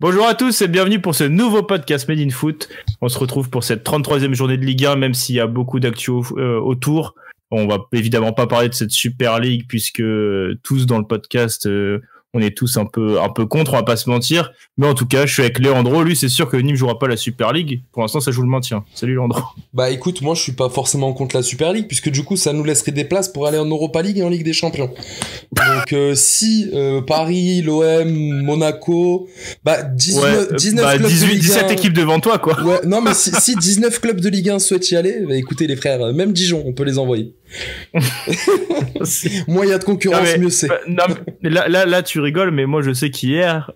Bonjour à tous et bienvenue pour ce nouveau podcast Made in Foot. On se retrouve pour cette 33e journée de Ligue 1, même s'il y a beaucoup d'actu autour. On va évidemment pas parler de cette Super League puisque tous dans le podcast, on est tous un peu contre, on va pas se mentir. Mais en tout cas, je suis avec Léandro. Lui, c'est sûr que Nîmes jouera pas la Super League. Pour l'instant, ça joue le maintien. Salut Léandro. Bah écoute, moi je suis pas forcément contre la Super League puisque du coup ça nous laisserait des places pour aller en Europa League et en Ligue des Champions. Donc si Paris, l'OM, Monaco, 19 clubs 18, de Ligue 1, 17 équipes devant toi quoi. Ouais, non mais si 19 clubs de Ligue 1 souhaitent y aller, bah écoutez les frères, même Dijon, on peut les envoyer. Moins il y a de concurrence, mieux c'est. Là tu rigoles, mais moi je sais qu'hier,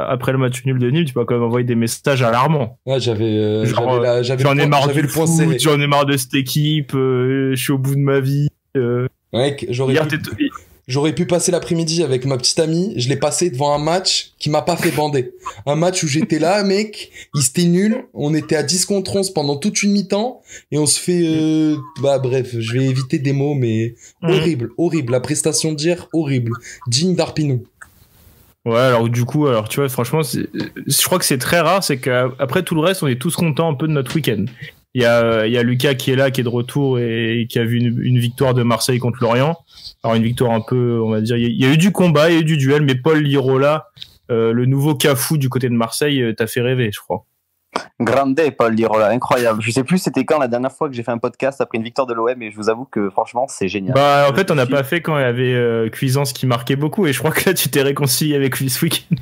après le match nul de Nîmes, tu peux quand même envoyer des messages alarmants. Ouais, j'avais j'en ai marre du foot, j'en ai marre de cette équipe, je suis au bout de ma vie. Mec, j'aurais pu passer l'après-midi avec ma petite amie, je l'ai passé devant un match qui m'a pas fait bander. Un match où j'étais là, mec, il était nul, on était à 10 contre 11 pendant toute une mi-temps, et on se fait... bref, je vais éviter des mots, mais horrible, la prestation d'hier, horrible, digne d'Arpinou. Ouais, alors du coup, tu vois, franchement, je crois que c'est très rare, c'est qu'après tout le reste, on est tous contents un peu de notre week-end. Il y a Lucas qui est là, qui est de retour et qui a vu une victoire de Marseille contre Lorient. Alors une victoire un peu, on va dire, il y a eu du combat, il y a eu du duel, mais Paul Lirola, le nouveau Cafou du côté de Marseille, t'a fait rêver, je crois. Grande Paul Lirola, incroyable. Je sais plus c'était quand la dernière fois que j'ai fait un podcast après une victoire de l'OM, et je vous avoue que franchement c'est génial. En fait on n'a pas fait quand il y avait Cuisance qui marquait beaucoup, et je crois que là tu t'es réconcilié avec lui ce week-end.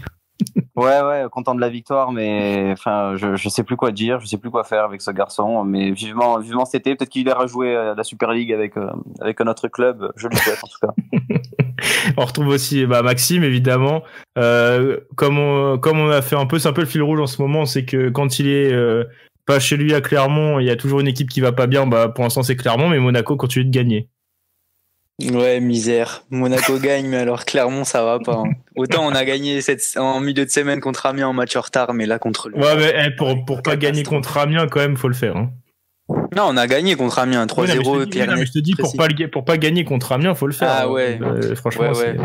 Ouais, content de la victoire, mais enfin, je sais plus quoi dire, je sais plus quoi faire avec ce garçon, mais vivement cet été, peut-être qu'il ira rejouer la Super League avec un autre club, je lui souhaite en tout cas. On retrouve aussi Maxime évidemment, comme on a fait un peu, c'est un peu le fil rouge en ce moment, c'est que quand il est pas chez lui à Clermont, il y a toujours une équipe qui va pas bien, pour l'instant c'est Clermont, mais Monaco continue de gagner. Ouais, misère. Monaco gagne, mais alors Clermont, ça va pas. Hein. Autant on a gagné en milieu de semaine contre Amiens en match en retard, mais là contre le... Ouais, mais pour pas gagner contre Amiens, quand même, faut le faire. Hein. Non, on a gagné contre Amiens, 3-0. Mais je te dis, pour pas gagner contre Amiens, faut le faire. Ah ouais. Franchement, ouais.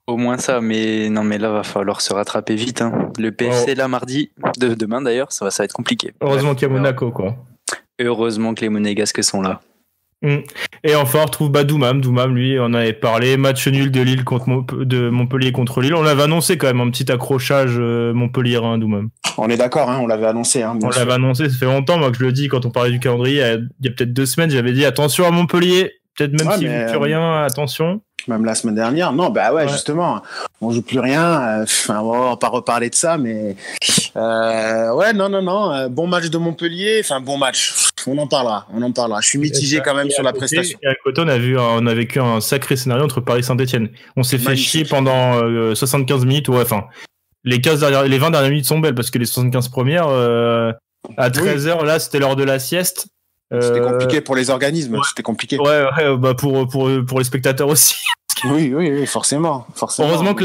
Au moins ça, mais non, mais là, va falloir se rattraper vite. Hein. Le PFC, là, mardi, demain d'ailleurs, ça va être compliqué. Heureusement qu'il y a Monaco, quoi. Heureusement que les Monégasques sont là. Et enfin on retrouve Doumam, lui on avait parlé, match nul de Lille de Montpellier contre Lille, on l'avait annoncé quand même, un petit accrochage Montpellier, Doumam. On est d'accord, on l'avait annoncé. L'avait annoncé, ça fait longtemps moi que je le dis, quand on parlait du calendrier, il y a peut-être 2 semaines, j'avais dit attention à Montpellier, peut-être même s'il ne joue plus rien, attention. Même la semaine dernière, non, justement, on joue plus rien, on va pas reparler de ça, mais bon match de Montpellier, bon match, on en parlera, je suis mitigé quand même sur la prestation. Et à côté, on a vécu un sacré scénario entre Paris et Saint-Etienne, on s'est fait chier pendant 75 minutes, les 20 dernières minutes sont belles, parce que les 75 premières, à 13h, là, c'était l'heure de la sieste. C'était compliqué pour les organismes, c'était compliqué. Ouais, pour les spectateurs aussi. Oui, forcément. Heureusement que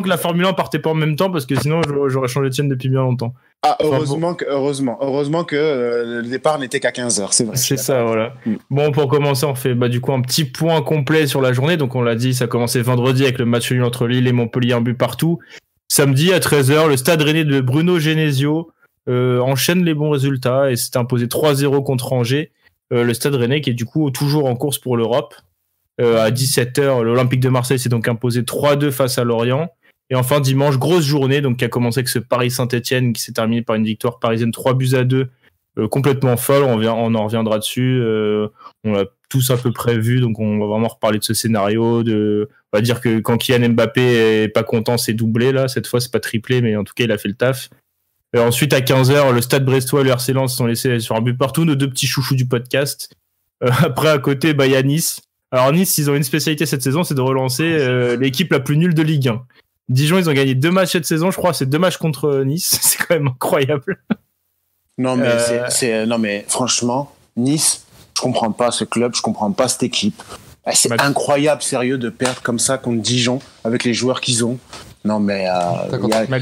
la Formule 1 partait pas en même temps, parce que sinon j'aurais changé de chaîne depuis bien longtemps. Heureusement que le départ n'était qu'à 15h, c'est vrai. C'est ça, voilà. Bon, pour commencer, on fait du coup un petit point complet sur la journée. Donc on l'a dit, ça a commencé vendredi avec le match nul entre Lille et Montpellier, un but partout. Samedi à 13h, le Stade Rennais de Bruno Genesio enchaîne les bons résultats et s'est imposé 3-0 contre Angers. Le Stade Rennais qui est du coup toujours en course pour l'Europe. À 17h, l'Olympique de Marseille s'est donc imposé 3-2 face à Lorient. Et enfin dimanche, grosse journée donc qui a commencé avec ce Paris Saint-Etienne qui s'est terminé par une victoire parisienne 3-2, complètement folle. On en reviendra dessus. On l'a tous à peu près vu, donc on va vraiment reparler de ce scénario. On va dire que quand Kylian Mbappé est pas content, c'est doublé là. Cette fois, c'est pas triplé, mais en tout cas, il a fait le taf. Et ensuite, à 15h, le Stade Brestois et le RC Lens se sont laissés sur un but partout, nos 2 petits chouchous du podcast. Après, à côté, il y a Nice. Alors Nice, ils ont une spécialité cette saison, c'est de relancer l'équipe la plus nulle de Ligue 1. Dijon, ils ont gagné 2 matchs cette saison, je crois, c'est 2 matchs contre Nice, c'est quand même incroyable. Non mais franchement, Nice, je comprends pas ce club, je comprends pas cette équipe. C'est incroyable, sérieux, de perdre comme ça contre Dijon avec les joueurs qu'ils ont. Non mais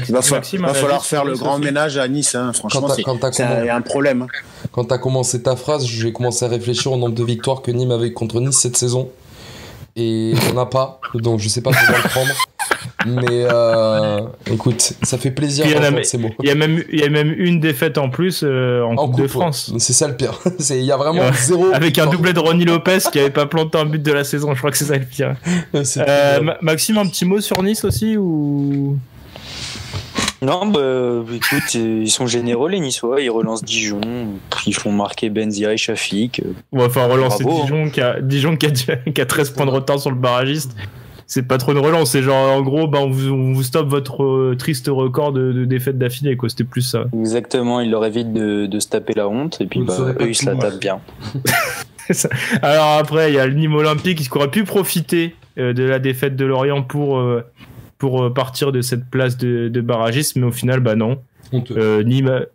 il va falloir faire le grand ménage à Nice, franchement, il y a un problème. Quand t'as commencé ta phrase, j'ai commencé à réfléchir au nombre de victoires que Nîmes avait contre Nice cette saison. Et on n'a pas, donc je sais pas comment le prendre. Mais écoute, ça fait plaisir d'entendre ces mots. Il y a même une défaite en plus en Coupe de France. C'est ça le pire. Il y a vraiment zéro. Avec un doublé de Ronny Lopez qui avait pas planté un but de la saison. Je crois que c'est ça le pire. Maxime, un petit mot sur Nice aussi ou... Non, écoute, ils sont généreux les Niçois, ils relancent Dijon, ils font marquer Benzia et Shafik. Enfin, relancer Bravo, Dijon qui a 13 points de retard sur le barragiste. C'est pas trop une relance, c'est genre en gros, on vous stoppe votre triste record de défaites d'affilée, quoi. C'était plus ça. Exactement, il leur évite de se taper la honte et puis eux ils se la tapent bien. Alors après, il y a le Nîmes Olympique qui aurait pu profiter de la défaite de Lorient pour partir de cette place de barragiste, mais au final, non. Nîmes,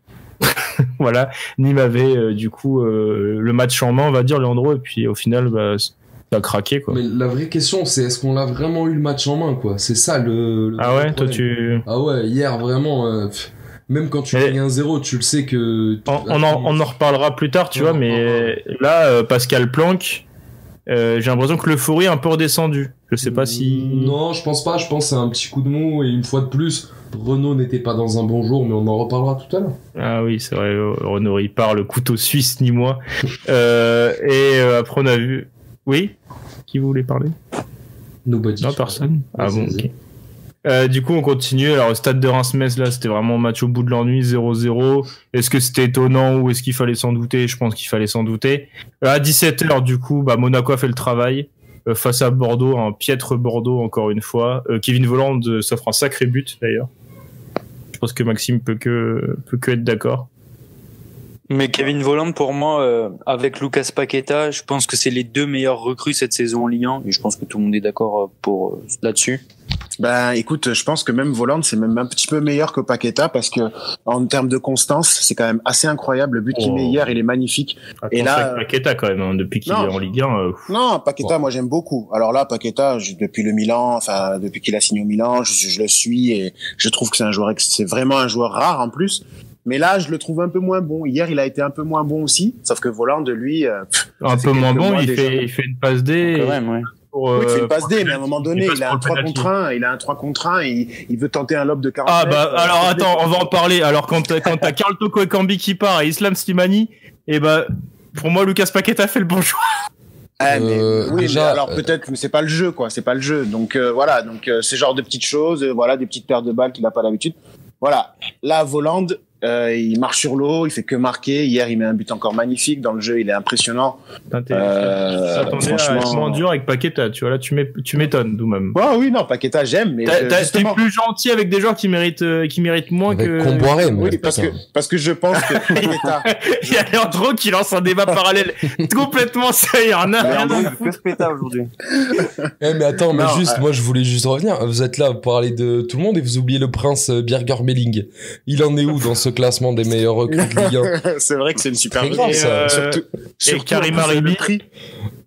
voilà, Nîmes avait du coup le match en main, on va dire, Leandro, et puis au final, ça a craqué, quoi. Mais la vraie question, c'est est-ce qu'on a vraiment eu le match en main, quoi. C'est ça le ah ouais, toi Ah ouais, hier vraiment. Même quand tu gagnes 1-0, tu le sais que. On en reparlera plus tard, tu vois, mais là, Pascal Planck. J'ai l'impression que l'euphorie est un peu redescendue. Je sais pas si... Non, je pense pas. Je pense que c'est un petit coup de mou. Et une fois de plus, Renaud n'était pas dans un bon jour, mais on en reparlera tout à l'heure. Ah oui, c'est vrai. Renaud, il part le couteau suisse, ni moi. Après, on a vu... Oui ? Qui voulait parler ? Nobody. Non, personne. Ah bon, ok. Du coup, on continue. Alors, au stade de Reims-Metz, là, c'était vraiment un match au bout de l'ennui, 0-0. Est-ce que c'était étonnant ou est-ce qu'il fallait s'en douter ? Je pense qu'il fallait s'en douter. À 17h, du coup, Monaco a fait le travail face à Bordeaux, un piètre Bordeaux, encore une fois. Kevin Volland s'offre un sacré but, d'ailleurs. Je pense que Maxime peut que être d'accord. Mais Kevin Volland, pour moi, avec Lucas Paqueta, je pense que c'est les deux meilleurs recrues cette saison en Ligue 1. Et je pense que tout le monde est d'accord là-dessus. Écoute, je pense que même Volland, c'est même un petit peu meilleur que Paqueta parce que en termes de constance, c'est quand même assez incroyable. Le but qu'il met hier, il est magnifique. Attention, et là, Paqueta quand même, depuis qu'il est en Ligue 1. Non, Paqueta, moi j'aime beaucoup. Alors là, Paqueta, depuis le Milan, enfin depuis qu'il a signé au Milan, je le suis et je trouve que c'est vraiment un joueur rare en plus. Mais là, je le trouve un peu moins bon. Hier, il a été un peu moins bon aussi. Sauf que Volland, lui... un peu moins bon, il fait une passe D. Quand même, ouais. Oui, il fait une passe D, mais à un moment donné, il a un 3 contre 1, et il veut tenter un lob de 40 mètres. Alors attends, on va en parler. Alors quand t'as Karl Toko Ekambi qui part et Islam Slimani, pour moi, Lucas Paqueta fait le bon choix. Oui, déjà, mais alors peut-être, mais c'est pas le jeu, quoi. C'est pas le jeu. Donc voilà, c'est genre de petites choses, des petites paires de balles qu'il a pas l'habitude. Voilà. Là, Volland, il marche sur l'eau, il fait que marquer. Hier, il met un but encore magnifique dans le jeu, il est impressionnant. Franchement, moins dur avec Paqueta, tu vois là, tu m'étonnes, d'où même. Oui, non, Paqueta, j'aime, mais t'es plus gentil avec des joueurs qui méritent moins avec que. Comboiré, oui, parce que je pense que Paqueta. Il y a Leandro qui lance un débat parallèle complètement sérieux. Leandro, il peut se péter aujourd'hui. Mais attends, moi je voulais juste revenir. Vous êtes là pour parler de tout le monde et vous oubliez le prince Birger Meling. Il en est où dans ce classement des meilleurs recrues de Ligue 1? C'est vrai que c'est une super grave, ça. Surtout Karim Arribi.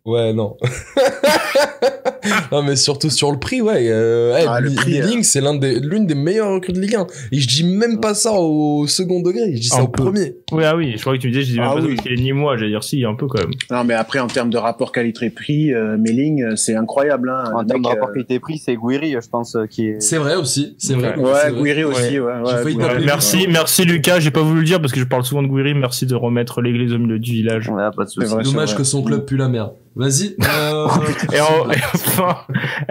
Ouais, non. Non, mais surtout sur le prix, ouais. Le prix, Meling, c'est l'une des meilleures recrues de Ligue 1. Et je dis même pas ça au second degré, je dis ça au premier. Oui, je crois que tu me disais, je dis même pas ça parce qu'il est ni moi, j'allais dire si, un peu quand même. Non, mais après, en termes de rapport qualité-prix, Meling, c'est incroyable. Hein. En termes de rapport qualité-prix, c'est Gouiri, je pense, qui est... C'est vrai aussi, c'est vrai. Ouais, Gouiri aussi, ouais. Merci Lucas, j'ai pas voulu le dire parce que je parle souvent de Gouiri, merci de remettre l'église au milieu du village. Ouais, pas de soucis. C'est dommage que son club pue la merde. Vas-y.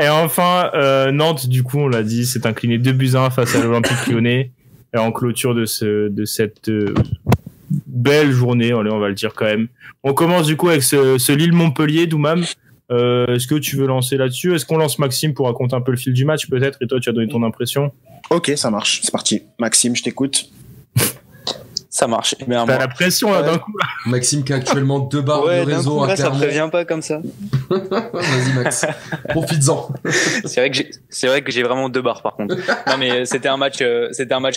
Et enfin, Nantes, du coup, on l'a dit, s'est incliné 2-1 face à l'Olympique Lyonnais en clôture de cette belle journée. Allez, on va le dire quand même. On commence du coup avec ce Lille-Montpellier, Doumam. Est-ce que tu veux lancer là-dessus? Est-ce qu'on lance Maxime pour raconter un peu le fil du match peut-être? Et toi, tu as donné ton impression. Ok, ça marche. C'est parti. Maxime, je t'écoute. Ça marche. T'as la pression là d'un coup là. Maxime qui a actuellement 2 barres de réseau à Clermont. Ça prévient pas comme ça. Vas-y Max, profites-en. C'est vrai que j'ai vraiment 2 barres par contre. Non mais c'était un match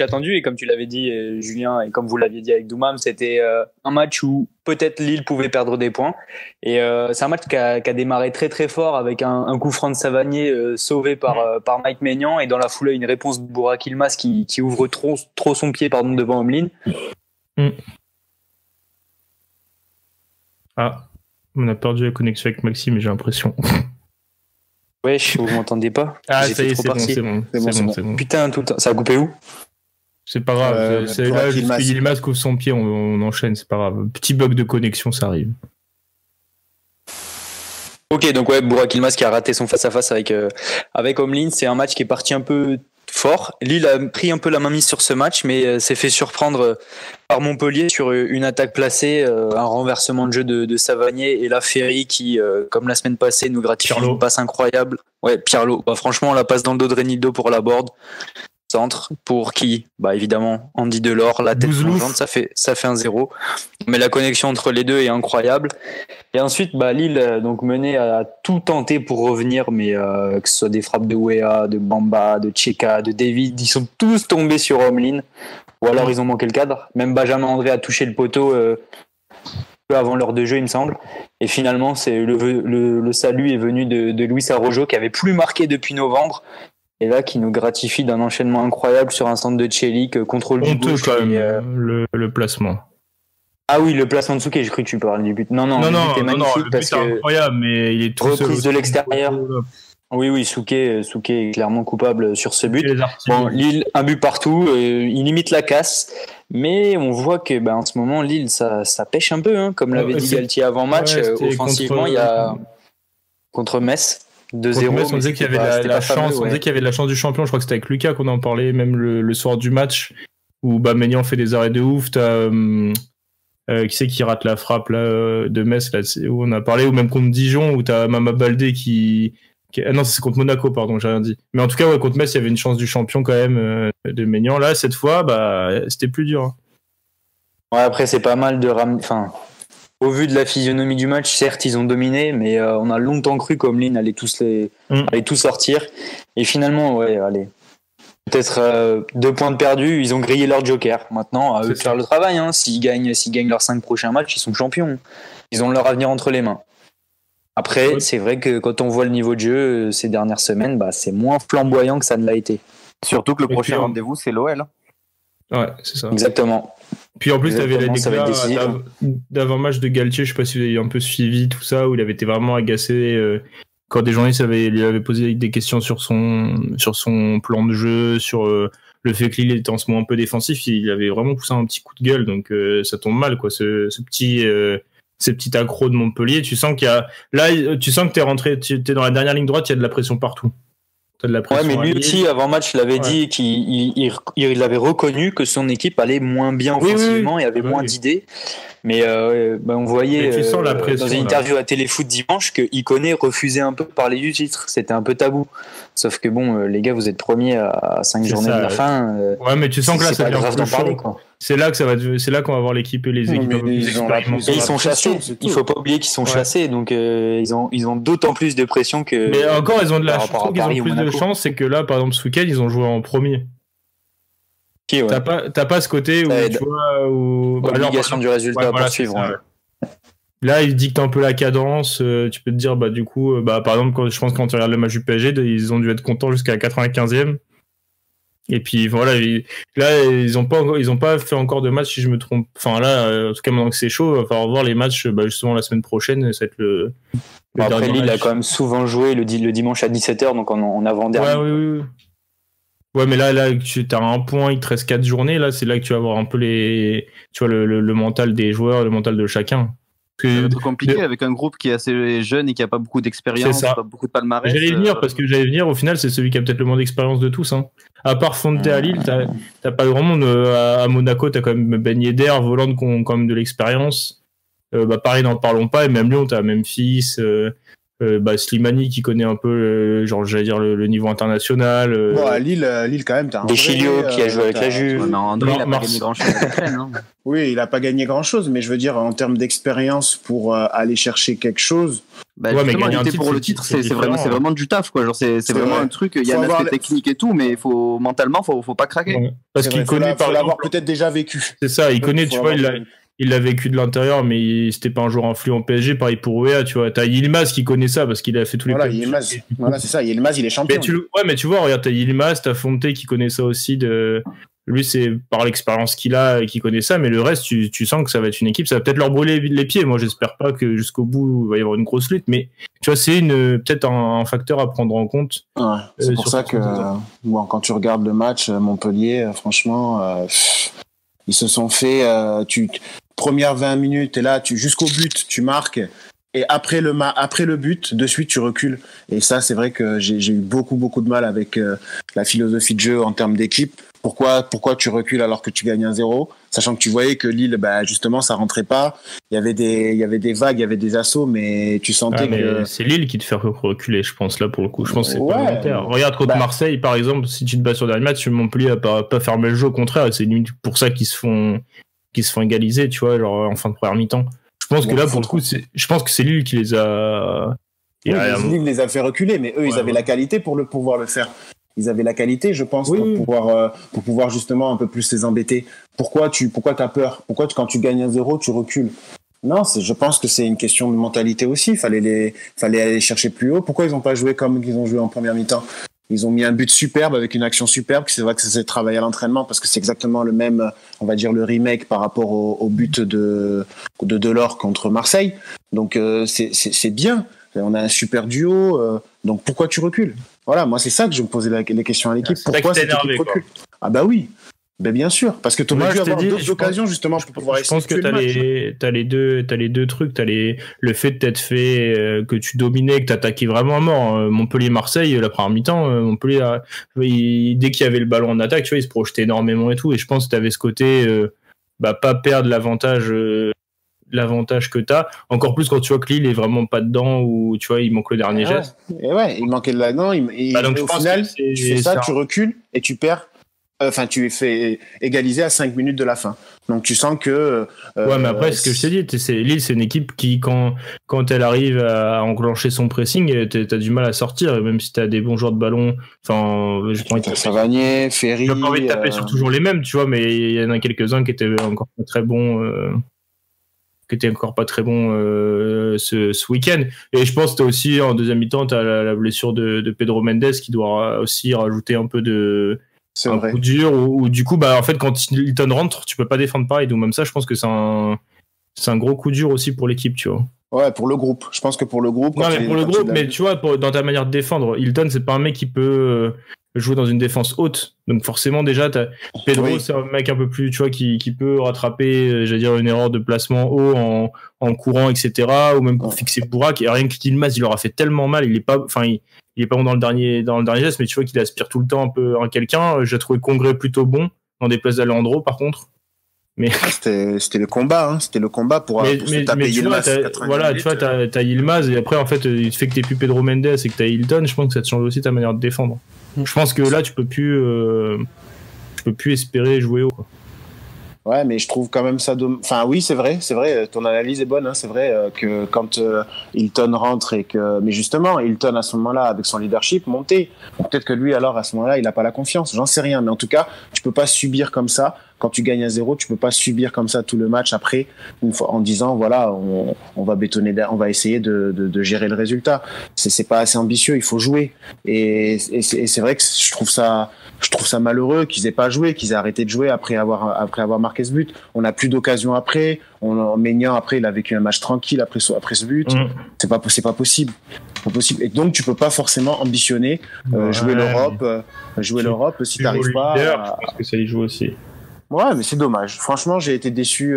attendu et comme tu l'avais dit Julien et comme vous l'aviez dit avec Doumam, c'était un match où peut-être Lille pouvait perdre des points et c'est un match qui a démarré très très fort avec un coup franc de Savanier sauvé par Mike Maignan et dans la foulée une réponse de Burak Yilmaz qui ouvre trop son pied devant Omlin. Ah, on a perdu la connexion avec Maxime, j'ai l'impression. Wesh, vous m'entendez pas? Ah, ça y est, c'est bon. Putain, tout le temps. Ça a coupé où? C'est pas grave. C'est là, juste Yilmaz couvre son pied, on enchaîne, c'est pas grave. Petit bug de connexion, ça arrive. Ok, donc ouais, Burak Yilmaz qui a raté son face-à-face avec Omlin. C'est un match qui est parti un peu fort. Lille a pris un peu la mainmise sur ce match, mais s'est fait surprendre par Montpellier sur une attaque placée, un renversement de jeu de Savanier et la Ferry qui, comme la semaine passée, nous gratifie une passe incroyable. Ouais, Pirlo. Bah, franchement, la passe dans le dos de Renildo pour la board. Centre pour qui? Bah évidemment Andy Delors, la tête plongeante, ça fait 1-0. Mais la connexion entre les deux est incroyable. Et ensuite, Lille donc menait à tout tenter pour revenir, mais que ce soit des frappes de Weah, de Bamba, de Tcheka, de David, ils sont tous tombés sur Omlin. Ou alors ils ont manqué le cadre. Même Benjamin André a touché le poteau peu avant l'heure de jeu, il me semble. Et finalement, c'est le salut est venu de Luis Araujo qui avait plus marqué depuis novembre. Et là, qui nous gratifie d'un enchaînement incroyable sur un centre de Tchelik, contrôle du gauche. Quand même, le placement. Ah oui, le placement de Souquet, j'ai cru que tu parlais du but. Non, le but est magnifique parce que incroyable, mais il est tout reprise de l'extérieur. Oui, Souquet est clairement coupable sur ce but. Bon, Lille, un but partout, il limite la casse, mais on voit que en ce moment, Lille, ça pêche un peu, hein, comme l'avait dit Galtier avant match. Offensivement, il y a contre Metz. 2-0, on disait qu'il y avait la chance, on disait qu'il y avait de la chance du champion. Je crois que c'était avec Lucas qu'on en parlait, même le soir du match où Maignan fait des arrêts de ouf. T'as qui c'est qui rate la frappe là de Metz là, où on a parlé, ou même contre Dijon où t'as Mama Baldé qui... Ah non, c'est contre Monaco, pardon, j'ai rien dit. Mais en tout cas, contre Metz, il y avait une chance du champion quand même de Maignan. Là, cette fois, c'était plus dur. Hein. Ouais, après, c'est pas mal de au vu de la physionomie du match, certes, ils ont dominé, mais on a longtemps cru qu'Omlin allait tous sortir. Et finalement, peut-être 2 points de perdus, ils ont grillé leur joker. Maintenant, à eux de faire le travail. Hein. S'ils gagnent leurs 5 prochains matchs, ils sont champions. Ils ont leur avenir entre les mains. Après, c'est vrai que quand on voit le niveau de jeu ces dernières semaines, c'est moins flamboyant que ça ne l'a été. Surtout que le prochain rendez-vous, c'est l'OL. Ouais, c'est ça. Exactement. Puis en plus, tu avais la déclaration d'avant-match de Galtier, je sais pas si vous avez un peu suivi tout ça, où il avait été vraiment agacé quand des journalistes lui avaient posé des questions sur son plan de jeu, sur le fait que Lille était en ce moment un peu défensif. Il avait vraiment poussé un petit coup de gueule, donc ça tombe mal, quoi, ces petits accros de Montpellier. Tu sens tu sens que t'es dans la dernière ligne droite, il y a de la pression partout. Ouais, mais lui aussi, avant match, il avait dit qu'il avait reconnu que son équipe allait moins bien offensivement et avait moins d'idées. Mais on voyait dans une interview à Téléfoot dimanche que Iconé refusait un peu de parler du titre. C'était un peu tabou. Sauf que les gars, vous êtes premiers à 5 journées de la fin. Ouais, mais tu sens que là, c'est pas grave d'en parler, quoi. C'est là qu'on va voir l'équipe et les équipes. Et ils sont chassés. Il faut pas oublier qu'ils sont chassés, donc ils ont d'autant plus de pression que. Mais encore, ils ont de la chance. Ils ont plus de chance, c'est que là, par exemple, ce week-end, ils ont joué en premier. Okay, ouais. T'as pas ce côté où tu vois obligation du résultat pour suivre. Là, ils dictent un peu la cadence. Tu peux te dire, du coup, par exemple, je pense que quand tu regardes le match du PSG, ils ont dû être contents jusqu'à la 95e. Et puis voilà, là, ils ont pas fait encore de match, si je me trompe. Enfin là, en tout cas, maintenant que c'est chaud, il va falloir voir les matchs justement la semaine prochaine. Ça va être le après, Lille a quand même souvent joué le dimanche à 17h, donc en avant-dernier. Oui. Ouais, mais là, tu as un point, il te reste 4 journées. Là, c'est là que tu vas avoir un peu le mental des joueurs, le mental de chacun. Ça va être compliqué avec un groupe qui est assez jeune et qui a pas beaucoup d'expérience, pas beaucoup de palmarès. J'allais venir, au final, c'est celui qui a peut-être le moins d'expérience de tous. Hein. À part Fonte à Lille, t'as pas grand monde. À Monaco, t'as quand même Ben Yedder, Voland qui ont quand même de l'expérience. Paris, n'en parlons pas. Et même Lyon, t'as Memphis, Slimani qui connaît un peu le niveau international. À Lille quand même, t'as un Deschilio qui a joué avec la Juve. André, il a pas gagné grand-chose avec Rennes. Hein. Oui, il a pas gagné grand-chose, mais je veux dire en termes d'expérience pour aller chercher quelque chose. Mais lutter pour le titre, c'est vraiment du taf, quoi. Genre c'est vraiment un truc. Il y a un aspect technique et tout, mais mentalement, faut pas craquer. Ouais. Parce qu'il connaît, faut l'avoir peut-être déjà vécu. C'est ça, il connaît, tu vois, il l'a vécu de l'intérieur, mais c'était pas un joueur influent PSG, pareil pour Weah, tu vois. T'as Yilmaz qui connaît ça parce qu'il a fait tous les Yilmaz, c'est ça, Yilmaz, il est champion. Mais tu vois, regarde, t'as Yilmaz, t'as Fonte qui connaît ça aussi Lui, c'est par l'expérience qu'il a et qu'il connaît ça, mais le reste, tu sens que ça va être une équipe, ça va peut-être leur brûler les pieds. Moi, j'espère pas que jusqu'au bout, il va y avoir une grosse lutte, mais tu vois, c'est peut-être un facteur à prendre en compte. Ouais, c'est pour ça que, quand tu regardes le match, Montpellier, franchement, ils se sont fait, première 20 minutes, t'es là, jusqu'au but, tu marques. Et après le but, de suite, tu recules. Et ça, c'est vrai que j'ai eu beaucoup de mal avec la philosophie de jeu en termes d'équipe. Pourquoi tu recules alors que tu gagnes 1-0, sachant que tu voyais que Lille, justement, ça rentrait pas. Il y avait des vagues, il y avait des assauts, mais tu sentais que c'est Lille qui te fait reculer, je pense là pour le coup. Je pense que c'est pas volontaire. Regarde contre Marseille, par exemple, si tu te bats sur le dernier match, Montpellier a pas fermé le jeu, au contraire, c'est pour ça qu'ils se font égaliser, tu vois, genre en fin de première mi-temps. Je pense que là, pour le coup, je pense que c'est Lille qui les a. Lille les a fait reculer, mais eux, ils avaient la qualité pour pouvoir le faire. Ils avaient la qualité, je pense, pour pouvoir justement un peu plus les embêter. Pourquoi t'as peur? Pourquoi quand tu gagnes 1-0, tu recules? Non, je pense que c'est une question de mentalité aussi. Fallait aller chercher plus haut. Pourquoi ils n'ont pas joué comme ils ont joué en première mi-temps? Ils ont mis un but superbe avec une action superbe. C'est vrai que ça s'est travaillé à l'entraînement parce que c'est exactement le même, on va dire le remake par rapport au but de Delors contre Marseille. Donc c'est bien. On a un super duo. Donc pourquoi tu recules? Voilà, moi c'est ça que je me posais les questions à l'équipe. Pourquoi cette équipe recule? Ah bah oui. Ben bien sûr, parce que tu aurais dû avoir d'autres occasions justement pour pouvoir essayer. Je pense que t'as les deux trucs, le fait de t'être fait que tu dominais, que t'attaquais vraiment à mort. Montpellier-Marseille, la première mi-temps, Montpellier, dès qu'il y avait le ballon en attaque, tu vois, il se projetait énormément et tout. Et je pense que t'avais ce côté, pas perdre l'avantage que t'as. Encore plus quand tu vois que Lille est vraiment pas dedans ou tu vois, il manque le dernier geste. Et ouais, il manquait de là-dedans. Donc au final, tu fais ça, tu recules et tu perds. Enfin, tu es fait égaliser à 5 minutes de la fin. Donc, tu sens que... ouais, mais après, ce que je t'ai dit, Lille, c'est une équipe qui, quand elle arrive à enclencher son pressing, t'as du mal à sortir, même si t'as des bons joueurs de ballon. Enfin, j'ai pas envie de Savanier, Ferry... J'ai pas envie de taper sur toujours les mêmes, tu vois, mais il y en a quelques-uns qui étaient encore pas très bons... ce week-end. Et je pense que t'as aussi, en deuxième mi-temps, t'as la blessure de Pedro Mendes qui doit aussi rajouter un peu coup dur ou du coup en fait quand Hilton rentre tu peux pas défendre pareil, donc même ça je pense que c'est un gros coup dur aussi pour l'équipe, tu vois. Ouais, pour le groupe, je pense que pour le groupe mais tu vois, dans ta manière de défendre, Hilton c'est pas un mec qui peut jouer dans une défense haute, donc forcément déjà Pedro c'est un mec un peu plus, tu vois, qui peut rattraper j'allais dire une erreur de placement haut en courant, etc., ou même pour fixer Bourak. Et rien que Yilmaz, il leur a fait tellement mal, il est pas bon dans le dernier geste, mais tu vois qu'il aspire tout le temps un peu à quelqu'un. J'ai trouvé Congré plutôt bon dans des places d'Alejandro par contre. Mais c'était le combat, c'était le combat pour se taper Yilmaz. Voilà, tu vois, t'as Yilmaz et après en fait il fait que t'es plus Pedro Mendes et que t'as Hilton. Je pense que ça te change aussi ta manière de défendre. Je pense que là tu peux plus espérer jouer haut, quoi. Ouais, mais je trouve quand même ça enfin oui, c'est vrai, ton analyse est bonne, c'est vrai que quand Hilton rentre mais justement Hilton à ce moment-là avec son leadership monté, peut-être que lui alors à ce moment-là, il n'a pas la confiance, j'en sais rien, mais en tout cas, tu peux pas subir comme ça. Quand tu gagnes 1-0, tu peux pas subir comme ça tout le match après, une fois, en disant voilà, on va bétonner, on va essayer de gérer le résultat. C'est pas assez ambitieux, il faut jouer. Et c'est vrai que je trouve ça malheureux qu'ils aient pas joué, qu'ils aient arrêté de jouer après avoir marqué ce but. On n'a plus d'occasion après. Maignan après, il a vécu un match tranquille après ce but. C'est pas possible. Et donc tu peux pas forcément ambitionner jouer l'Europe si t'arrives pas. Je pense que ça y joue aussi. Ouais, mais c'est dommage. Franchement, j'ai été déçu.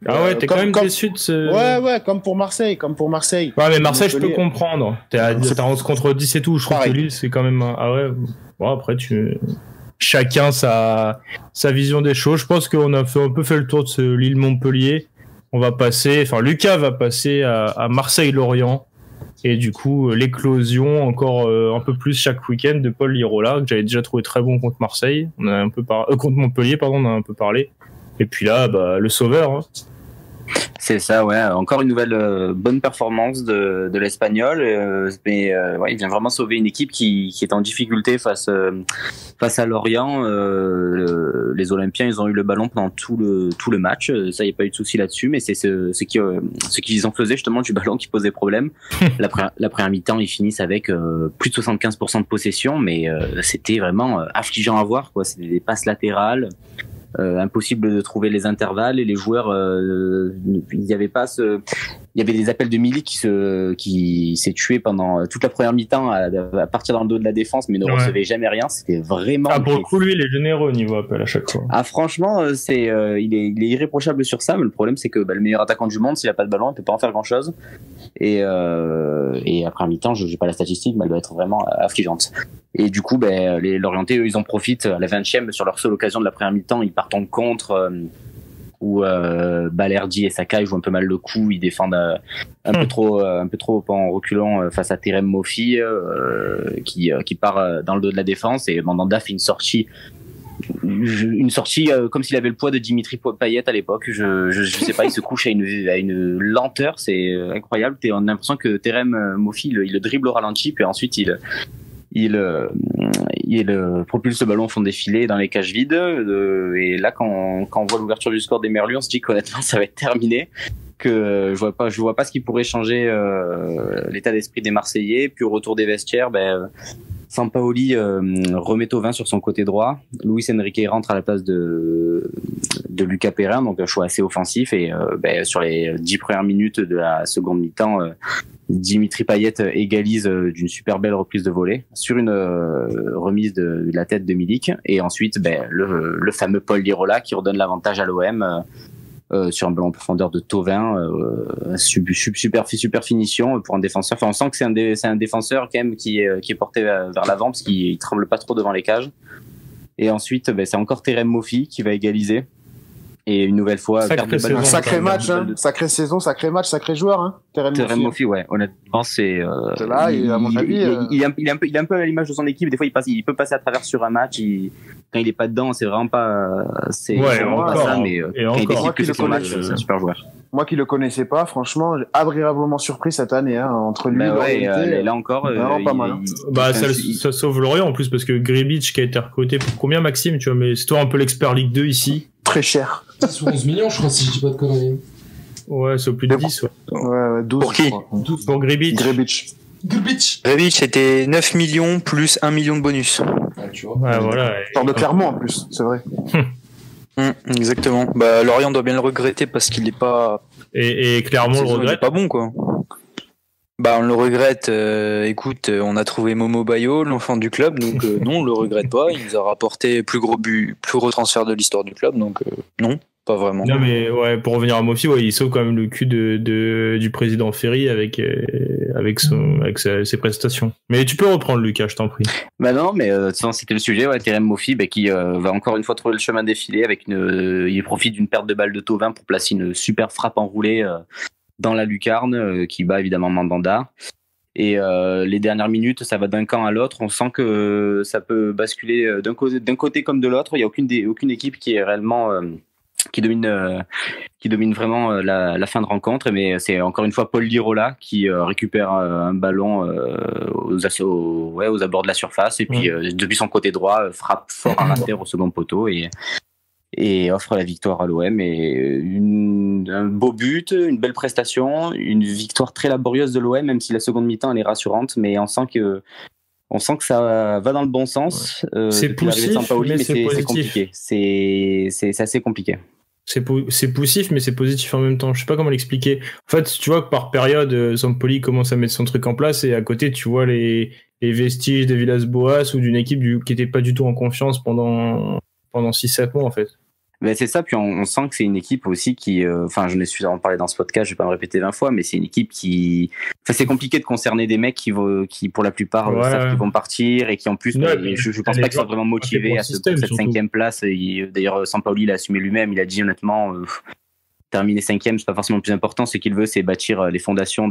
T'es quand même déçu de ce... Ouais, comme pour Marseille. Ouais, mais Marseille, je peux comprendre. T'as 11 contre 10 et tout. Je trouve que Lille, c'est quand même... Ah ouais. Bon, après, chacun sa vision des choses. Je pense qu'on a un peu fait le tour de ce Lille-Montpellier. Lucas va passer à Marseille-Lorient. Et du coup, l'éclosion encore un peu plus chaque week-end de Paul Lirola, que j'avais déjà trouvé très bon contre Marseille. On a un peu contre Montpellier, pardon, on a un peu parlé. Et puis là, le sauveur. Hein. C'est ça, ouais. Encore une nouvelle bonne performance de l'Espagnol, mais il vient vraiment sauver une équipe qui est en difficulté face à Lorient. les Olympiens, ils ont eu le ballon pendant tout le match. Ça, il n'y a pas eu de souci là-dessus, mais c'est ce qu'ils en faisaient justement du ballon qui posait problème. La première mi-temps, ils finissent avec plus de 75% de possession, mais c'était vraiment affligeant à voir, quoi. C'était des passes latérales. Impossible de trouver les intervalles et les joueurs il y avait des appels de Milik qui s'est tué pendant toute la première mi-temps à partir dans le dos de la défense mais ne recevait jamais rien. C'était vraiment pour le coup lui il est généreux au niveau appel à chaque fois. Franchement il est irréprochable sur ça, mais le problème c'est que le meilleur attaquant du monde, s'il a pas de ballon, il peut pas en faire grand chose et après mi-temps j'ai pas la statistique, mais elle doit être vraiment affligeante. Et du coup, les Lorientais, eux, ils en profitent à la 20e sur leur seule occasion de la première mi-temps. Ils partent en contre où Balerdi et Sakai jouent un peu mal le coup. Ils défendent un peu trop en reculant face à Terem Moffi qui part dans le dos de la défense. Et Mandanda fait une sortie comme s'il avait le poids de Dimitri Payet à l'époque. Je sais pas, il se couche à une lenteur, c'est incroyable. On a l'impression que Terem Moffi il le dribble au ralenti, puis ensuite il propulse le ballon au fond des filets dans les cages vides, et là quand on voit l'ouverture du score des Merlus, on se dit qu'honnêtement ça va être terminé, que je vois pas ce qui pourrait changer l'état d'esprit des Marseillais. Puis au retour des vestiaires, Sampaoli remet Thauvin sur son côté droit, Luis Enrique rentre à la place de Lucas Perrin, donc un choix assez offensif, et sur les 10 premières minutes de la seconde mi-temps, Dimitri Payet égalise d'une super belle reprise de volée sur une remise de la tête de Milik, et ensuite le fameux Paul Lirola qui redonne l'avantage à l'OM sur un ballon en profondeur de Thauvin. Super finition pour un défenseur. Enfin, on sent que c'est un défenseur quand même qui est porté vers l'avant parce qu'il tremble pas trop devant les cages. Et ensuite c'est encore Terem Moffi qui va égaliser. Et une nouvelle fois, sacré match, sacrée saison, sacré match, sacré joueur, hein. Terem Moffi, ouais, honnêtement, c'est là, à mon avis, il est un peu à l'image de son équipe. Des fois, il peut passer à travers sur un match. Quand il est pas dedans, c'est vraiment pas, c'est vraiment pas ça, mais quand il décide que c'est son match, c'est un super joueur. Moi qui le connaissais pas, franchement, agréablement surpris cette année, hein, entre lui et là encore, pas mal. Ça sauve Lorient en plus, parce que Gribic qui a été recruté pour combien, Maxime, tu vois, mais c'est toi un peu l'expert Ligue 2 ici. Très cher. 10 ou 11 millions, je crois, si je dis pas de conneries. Ouais, c'est au plus de 10, ouais. Ouais, 12. Pour qui? 12. Pour Gribic. Gribic, c'était 9 millions plus 1 million de bonus. Tu vois. Ouais, voilà. Sort de Clermont en plus, c'est vrai. Exactement. Lorient doit bien le regretter parce qu'il est pas. Et Clermont le regrette. Il est pas bon, quoi. On le regrette. Écoute, on a trouvé Momo Bayo, l'enfant du club, donc non, on le regrette pas. Il nous a rapporté plus gros transfert de l'histoire du club, donc non, pas vraiment. Non, mais ouais, pour revenir à Moffi, il sauve quand même le cul du président Ferry avec ses prestations. Mais tu peux reprendre, Lucas, je t'en prie. Non, mais c'était le sujet. Terem Moffi, qui va encore une fois trouver le chemin défilé il profite d'une perte de balle de Thauvin pour placer une super frappe enroulée dans la lucarne qui bat évidemment Mandanda. Et les dernières minutes, ça va d'un camp à l'autre. On sent que ça peut basculer d'un côté comme de l'autre. Il y a aucune équipe qui est réellement qui domine vraiment la fin de rencontre. Mais c'est encore une fois Paul Lirola qui récupère un ballon aux abords de la surface, et puis depuis son côté droit frappe fort à l'inter au second poteau et offre la victoire à l'OM. Et un beau but, une belle prestation, une victoire très laborieuse de l'OM, même si la seconde mi-temps elle est rassurante, mais on sent que ça va dans le bon sens. C'est poussif, mais c'est compliqué. C'est assez compliqué. C'est poussif, mais c'est positif en même temps. Je sais pas comment l'expliquer. En fait, tu vois que par période, Sampaoli commence à mettre son truc en place, et à côté, tu vois les vestiges de Villas-Boas ou d'une équipe qui était pas du tout en confiance pendant 6-7 mois, en fait. C'est ça, puis on sent que c'est une équipe aussi qui, j'en ai suffisamment parlé dans ce podcast, je vais pas me répéter 20 fois, mais c'est une équipe c'est compliqué de concerner des mecs qui pour la plupart savent qu'ils vont partir, et qui en plus, je pense pas qu'ils soient vraiment motivés pour cette 5e place. D'ailleurs, Sampaoli l'a assumé lui-même, il a dit honnêtement, terminer 5e, c'est pas forcément le plus important. Ce qu'il veut, c'est bâtir les fondations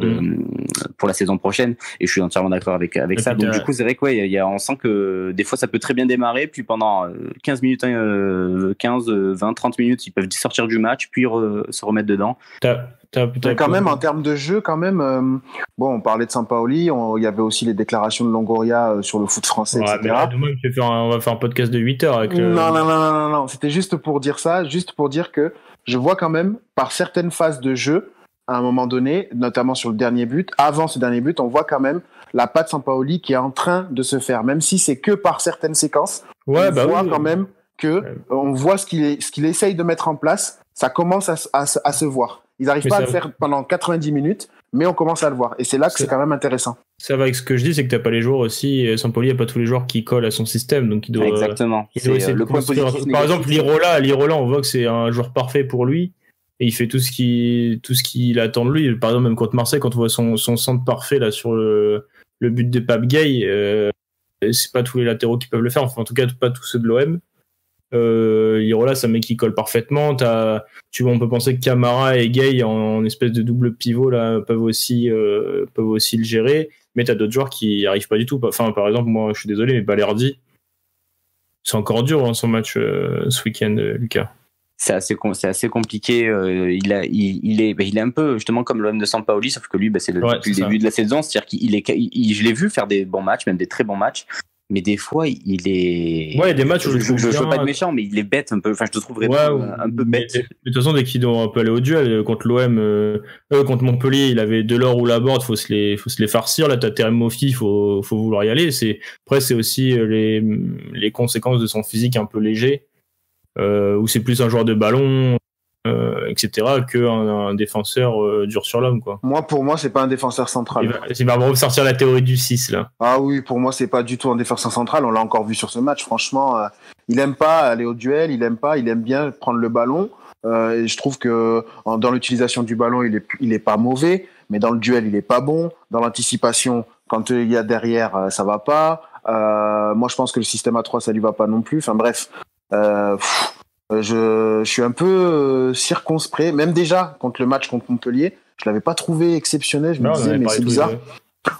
pour la saison prochaine. Et je suis entièrement d'accord avec ça. Donc du coup, c'est vrai que on sent que des fois, ça peut très bien démarrer, puis pendant 15 minutes, 15, 20, 30 minutes, ils peuvent sortir du match, puis se remettre dedans. T'as Quand même, en termes de jeu, quand même, bon, on parlait de Sampaoli, il y avait aussi les déclarations de Longoria sur le foot français, etc. Là, demain, on va faire un podcast de 8 heures avec Non, c'était juste pour dire ça, juste pour dire que je vois quand même, par certaines phases de jeu, à un moment donné, notamment sur le dernier but, avant ce dernier but, on voit quand même la patte Sampaoli qui est en train de se faire, même si c'est que par certaines séquences, on voit quand même que on voit ce qu'il essaye de mettre en place, ça commence à se voir. Ils n'arrivent pas à le faire pendant 90 minutes, mais on commence à le voir. Et c'est là que c'est quand même intéressant. Ça va avec ce que je dis, c'est que tu n'as pas les joueurs aussi. Sampaoli n'a pas tous les joueurs qui collent à son système. Donc il doit, exactement. Il doit essayer de construire. Par exemple, Lirola, on voit que c'est un joueur parfait pour lui. Et il fait tout ce qu'il attend de lui. Par exemple, même contre Marseille, quand on voit son centre parfait là, sur le but de Pape Gueye, c'est pas tous les latéraux qui peuvent le faire. Enfin, en tout cas, pas tous ceux de l'OM. Lirola, c'est un mec qui colle parfaitement. On peut penser que Camara et Gueye en espèce de double pivot là peuvent aussi le gérer, mais t'as d'autres joueurs qui arrivent pas du tout. Enfin, par exemple, moi, je suis désolé, mais Balerdi, c'est encore dur son match ce week-end, Lucas. C'est assez compliqué. Il est un peu justement comme l'homme de Sampaoli, sauf que lui, c'est depuis le début de la saison, c'est-à-dire je l'ai vu faire des bons matchs, même des très bons matchs. Mais des fois, il est. Ouais, il y a des matchs où je veux pas être méchant, mais il est bête un peu. Enfin, je te trouve vraiment un peu bête. Mais de toute façon, dès qu'il doit un peu aller au duel contre l'OM, contre Montpellier, il avait Delors ou Laborde, faut se les farcir. Là, t'as Terem Moffi, faut vouloir y aller. Après, c'est aussi les conséquences de son physique un peu léger, où c'est plus un joueur de ballon, etc., qu'un défenseur dur sur l'homme, quoi. Pour moi, c'est pas un défenseur central. Il va ressortir la théorie du 6, là. Ah oui, pour moi, c'est pas du tout un défenseur central. On l'a encore vu sur ce match. Franchement, il aime pas aller au duel, il aime bien prendre le ballon. Et je trouve que dans l'utilisation du ballon, il est pas mauvais, mais dans le duel, il est pas bon. Dans l'anticipation, quand il y a derrière, ça va pas. Moi, je pense que le système A3, ça lui va pas non plus. Enfin bref. Je suis un peu circonspect, même déjà contre le match contre Montpellier, je l'avais pas trouvé exceptionnel, je me disais mais c'est bizarre.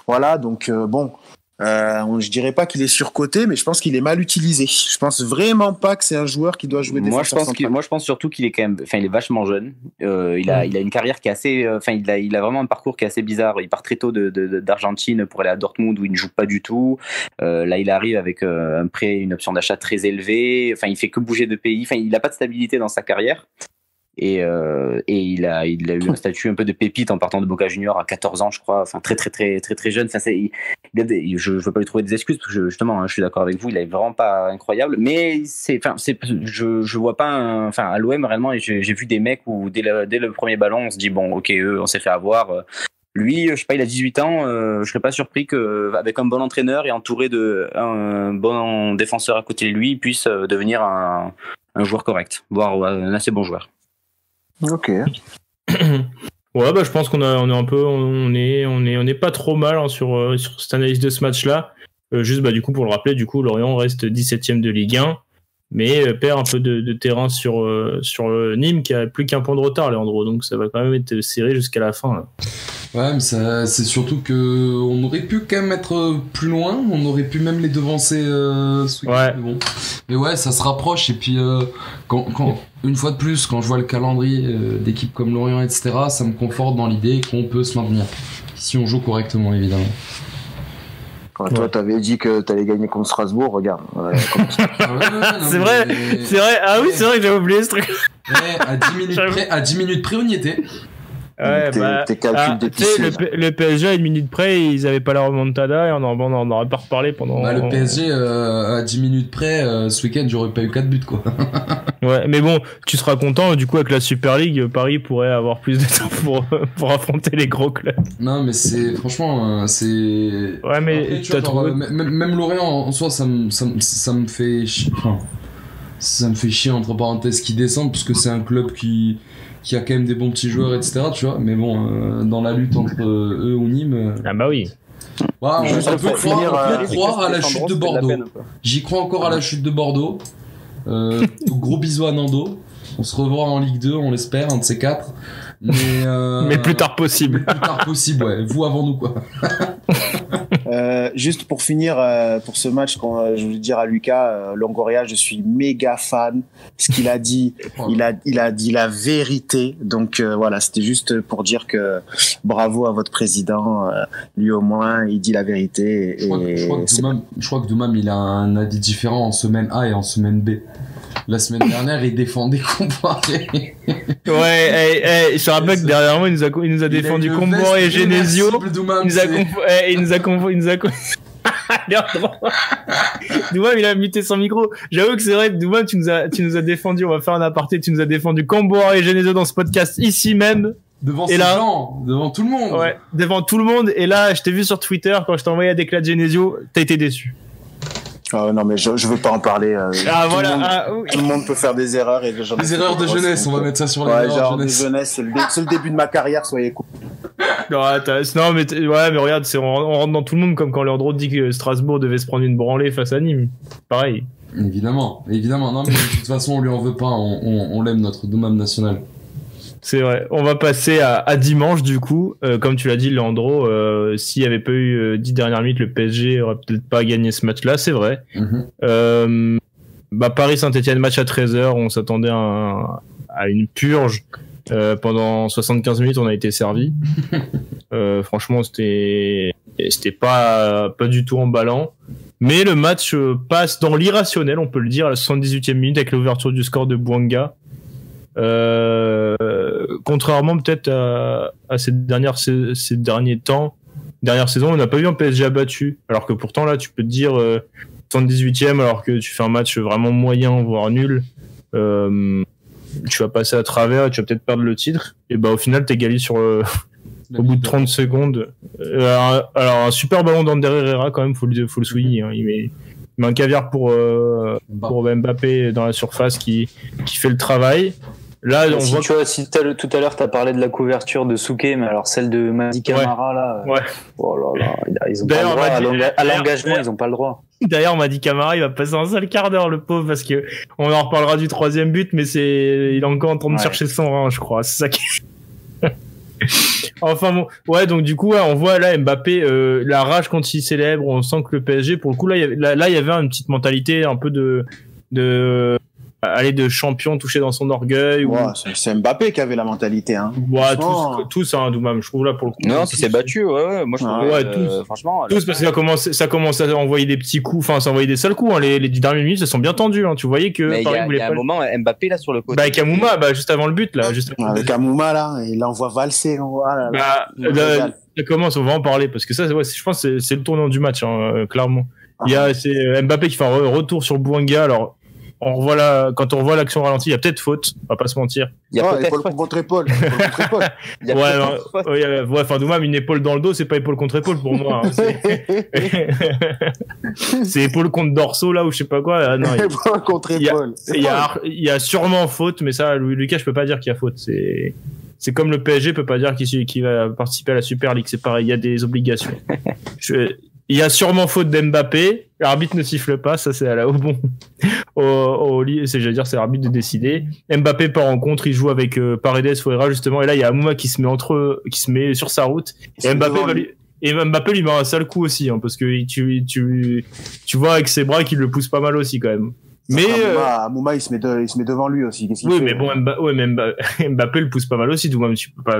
Voilà, donc bon, je dirais pas qu'il est surcoté, mais je pense qu'il est mal utilisé. Je pense vraiment pas que c'est un joueur qui doit jouer défenseur central. Moi je pense surtout qu'il est quand même, il est vachement jeune. Il a une carrière qui est assez, il a vraiment un parcours qui est assez bizarre. Il part très tôt d'Argentine pour aller à Dortmund où il ne joue pas du tout. Là il arrive avec un prêt, une option d'achat très élevée. Enfin il fait que bouger de pays. Enfin il a pas de stabilité dans sa carrière. Et il a eu un statut un peu de pépite en partant de Boca Junior à 14 ans, je crois. Enfin très jeune. Enfin, je veux pas lui trouver des excuses parce que justement, je suis d'accord avec vous, il est vraiment pas incroyable. Mais je vois pas. À l'OM réellement, j'ai vu des mecs où dès le premier ballon, on se dit bon, ok, on s'est fait avoir. Lui, je sais pas, il a 18 ans. Je serais pas surpris qu'avec un bon entraîneur et entouré d'un bon défenseur à côté de lui, il puisse devenir un joueur correct, voire un assez bon joueur. Ok. Ouais, je pense qu'on est pas trop mal sur cette analyse de ce match-là. Juste, du coup, pour le rappeler, Lorient reste 17ème de Ligue 1, mais perd un peu de terrain sur Nîmes qui a plus qu'un point de retard, Leandro. Donc ça va quand même être serré jusqu'à la fin, là. Ouais, mais c'est surtout que on aurait pu quand même être plus loin, on aurait pu même les devancer ce week-end. Ouais. Mais bon. Mais ouais, ça se rapproche et puis quand une fois de plus, quand je vois le calendrier d'équipes comme Lorient, etc., ça me conforte dans l'idée qu'on peut se maintenir si on joue correctement, évidemment. Toi, t'avais dit que t'allais gagner contre Strasbourg, regarde. C'est vrai. Ah oui, c'est vrai que j'avais oublié ce truc. Ouais, à 10 minutes près, on y était. Ouais, le PSG à une minute près, ils avaient pas la remontada et on en aurait pas reparlé pendant. Le PSG à 10 minutes près, ce week-end, j'aurais pas eu 4 buts, quoi. Ouais, mais bon, tu seras content, du coup, avec la Super League, Paris pourrait avoir plus de temps pour affronter les gros clubs. Non, mais franchement, c'est. Ouais, mais après, tu vois, trouvé... même Lorient en soi, ça me fait chier. Enfin, ça me fait chier entre parenthèses qui descendent parce que c'est un club qui a quand même des bons petits joueurs, etc., tu vois, mais bon, dans la lutte entre eux ou Nîmes... Ah bah oui. Ouais, on peut croire à la chute de Bordeaux. J'y crois encore à la chute de Bordeaux. Gros bisous à Nando. On se revoit en Ligue 2, on l'espère, un de ces quatre. Mais plus tard possible. Plus tard possible, ouais. Vous avant nous, quoi. juste pour finir, pour ce match, je voulais dire à Lucas, Longoria, je suis méga fan. Ce qu'il a dit, il a dit la vérité. Donc voilà, c'était juste pour dire que bravo à votre président. Lui au moins, il dit la vérité. Je crois que Doumam, il a un avis différent en semaine A et en semaine B. La semaine dernière, il défendait Comboiré. Ouais, je te rappelle que derrière moi, il nous a défendu Comboiré et Genesio. Il nous a Doumam, il a muté son micro. J'avoue que c'est vrai, Doumam, tu nous as défendu. On va faire un aparté. Tu nous as défendu Comboiré et Genesio dans ce podcast ici même. Devant ces gens, devant tout le monde. Ouais, devant tout le monde. Et là, je t'ai vu sur Twitter quand je t'ai envoyé des éclats de Genesio. T'as été déçu. Non, mais je veux pas en parler. Tout le monde peut faire des erreurs. Les erreurs de jeunesse, on va mettre ça sur les erreurs de jeunesse. C'est le début de ma carrière, soyez cool. Non, mais regarde, on rentre dans tout le monde, comme quand Leandro dit que Strasbourg devait se prendre une branlée face à Nîmes. Pareil. Évidemment. Non, mais de toute façon, on lui en veut pas. On l'aime, notre Doumam national. C'est vrai. On va passer à dimanche, du coup. Comme tu l'as dit, Leandro, s'il n'y avait pas eu 10 dernières minutes, le PSG aurait peut-être pas gagné ce match-là, c'est vrai. Paris-Saint-Etienne, match à 13h. On s'attendait à une purge. Pendant 75 minutes, on a été servi. Franchement, c'était pas du tout emballant. Mais le match passe dans l'irrationnel, on peut le dire, à la 78e minute avec l'ouverture du score de Bouanga. Contrairement peut-être à ces dernières saisons, on n'a pas vu un PSG abattu. Alors que pourtant là, tu peux te dire 78e, alors que tu fais un match vraiment moyen, voire nul. Tu vas passer à travers et tu vas peut-être perdre le titre. Et au final, t'égalises au bout de 30 secondes. Alors un super ballon d'Ander Herrera quand même, faut le souligner. Hein. Il met un caviar pour Mbappé dans la surface qui fait le travail. Là, on voit. Tu vois, tout à l'heure, t'as parlé de la couverture de Souquet, mais alors celle de Madi Camara, là. Ouais. Oh là là, ils ont pas le droit. À l'engagement, ils ont pas le droit. D'ailleurs, Madi Camara, il va passer un seul quart d'heure, le pauvre, parce que on en reparlera du troisième but, mais il est encore en train de chercher son rein, je crois. C'est ça qui. Enfin bon, ouais, donc du coup, on voit là Mbappé, la rage quand il célèbre, on sent que le PSG, pour le coup, là, il y avait une petite mentalité un peu de champion touché dans son orgueil. C'est Mbappé qui avait la mentalité, hein. Ouais, tous, hein, Doumam, je trouve là pour le coup. Non, il s'est battu, ouais. Moi, je trouve, franchement. Tous, parce que ça commence à envoyer des petits coups, enfin, ça envoyait des sales coups, hein. Les 10 dernières minutes, elles sont bien tendues, hein. Tu voyais que. Mais il y a un moment, Mbappé, là, sur le côté. Avec Amouma, juste avant le but, là. Avec Amouma, là, il l'envoie valser, ça commence, on va en parler, parce que ça, je pense que c'est le tournant du match, hein, clairement. C'est Mbappé qui fait un retour sur Bouanga, alors. Quand on revoit l'action ralentie, il y a peut-être faute, on va pas se mentir. Il y a épaule contre épaule. Enfin, Doumam, une épaule dans le dos, c'est pas épaule contre épaule pour moi. Hein. C'est épaule contre dorsaux, là, ou je sais pas quoi. Non, épaule contre épaule. Il y a sûrement faute, mais ça, Lucas, je peux pas dire qu'il y a faute. C'est comme le PSG peut pas dire qu'il va participer à la Super League. C'est pareil, il y a des obligations. Il y a sûrement faute d'Mbappé. L'arbitre ne siffle pas, ça c'est au bon. C'est l'arbitre de décider. Mbappé part en contre, il joue avec Paredes, Ferreira justement. Et là il y a Amouma qui se met sur sa route. Et Mbappé lui met un sale coup aussi, hein, parce que tu vois avec ses bras qu'il le pousse pas mal aussi quand même. Mais Amouma il se met devant lui aussi. Qu'est-ce qu'il fait, mais bon, Mbappé le pousse pas mal aussi. Tout même tu peux pas.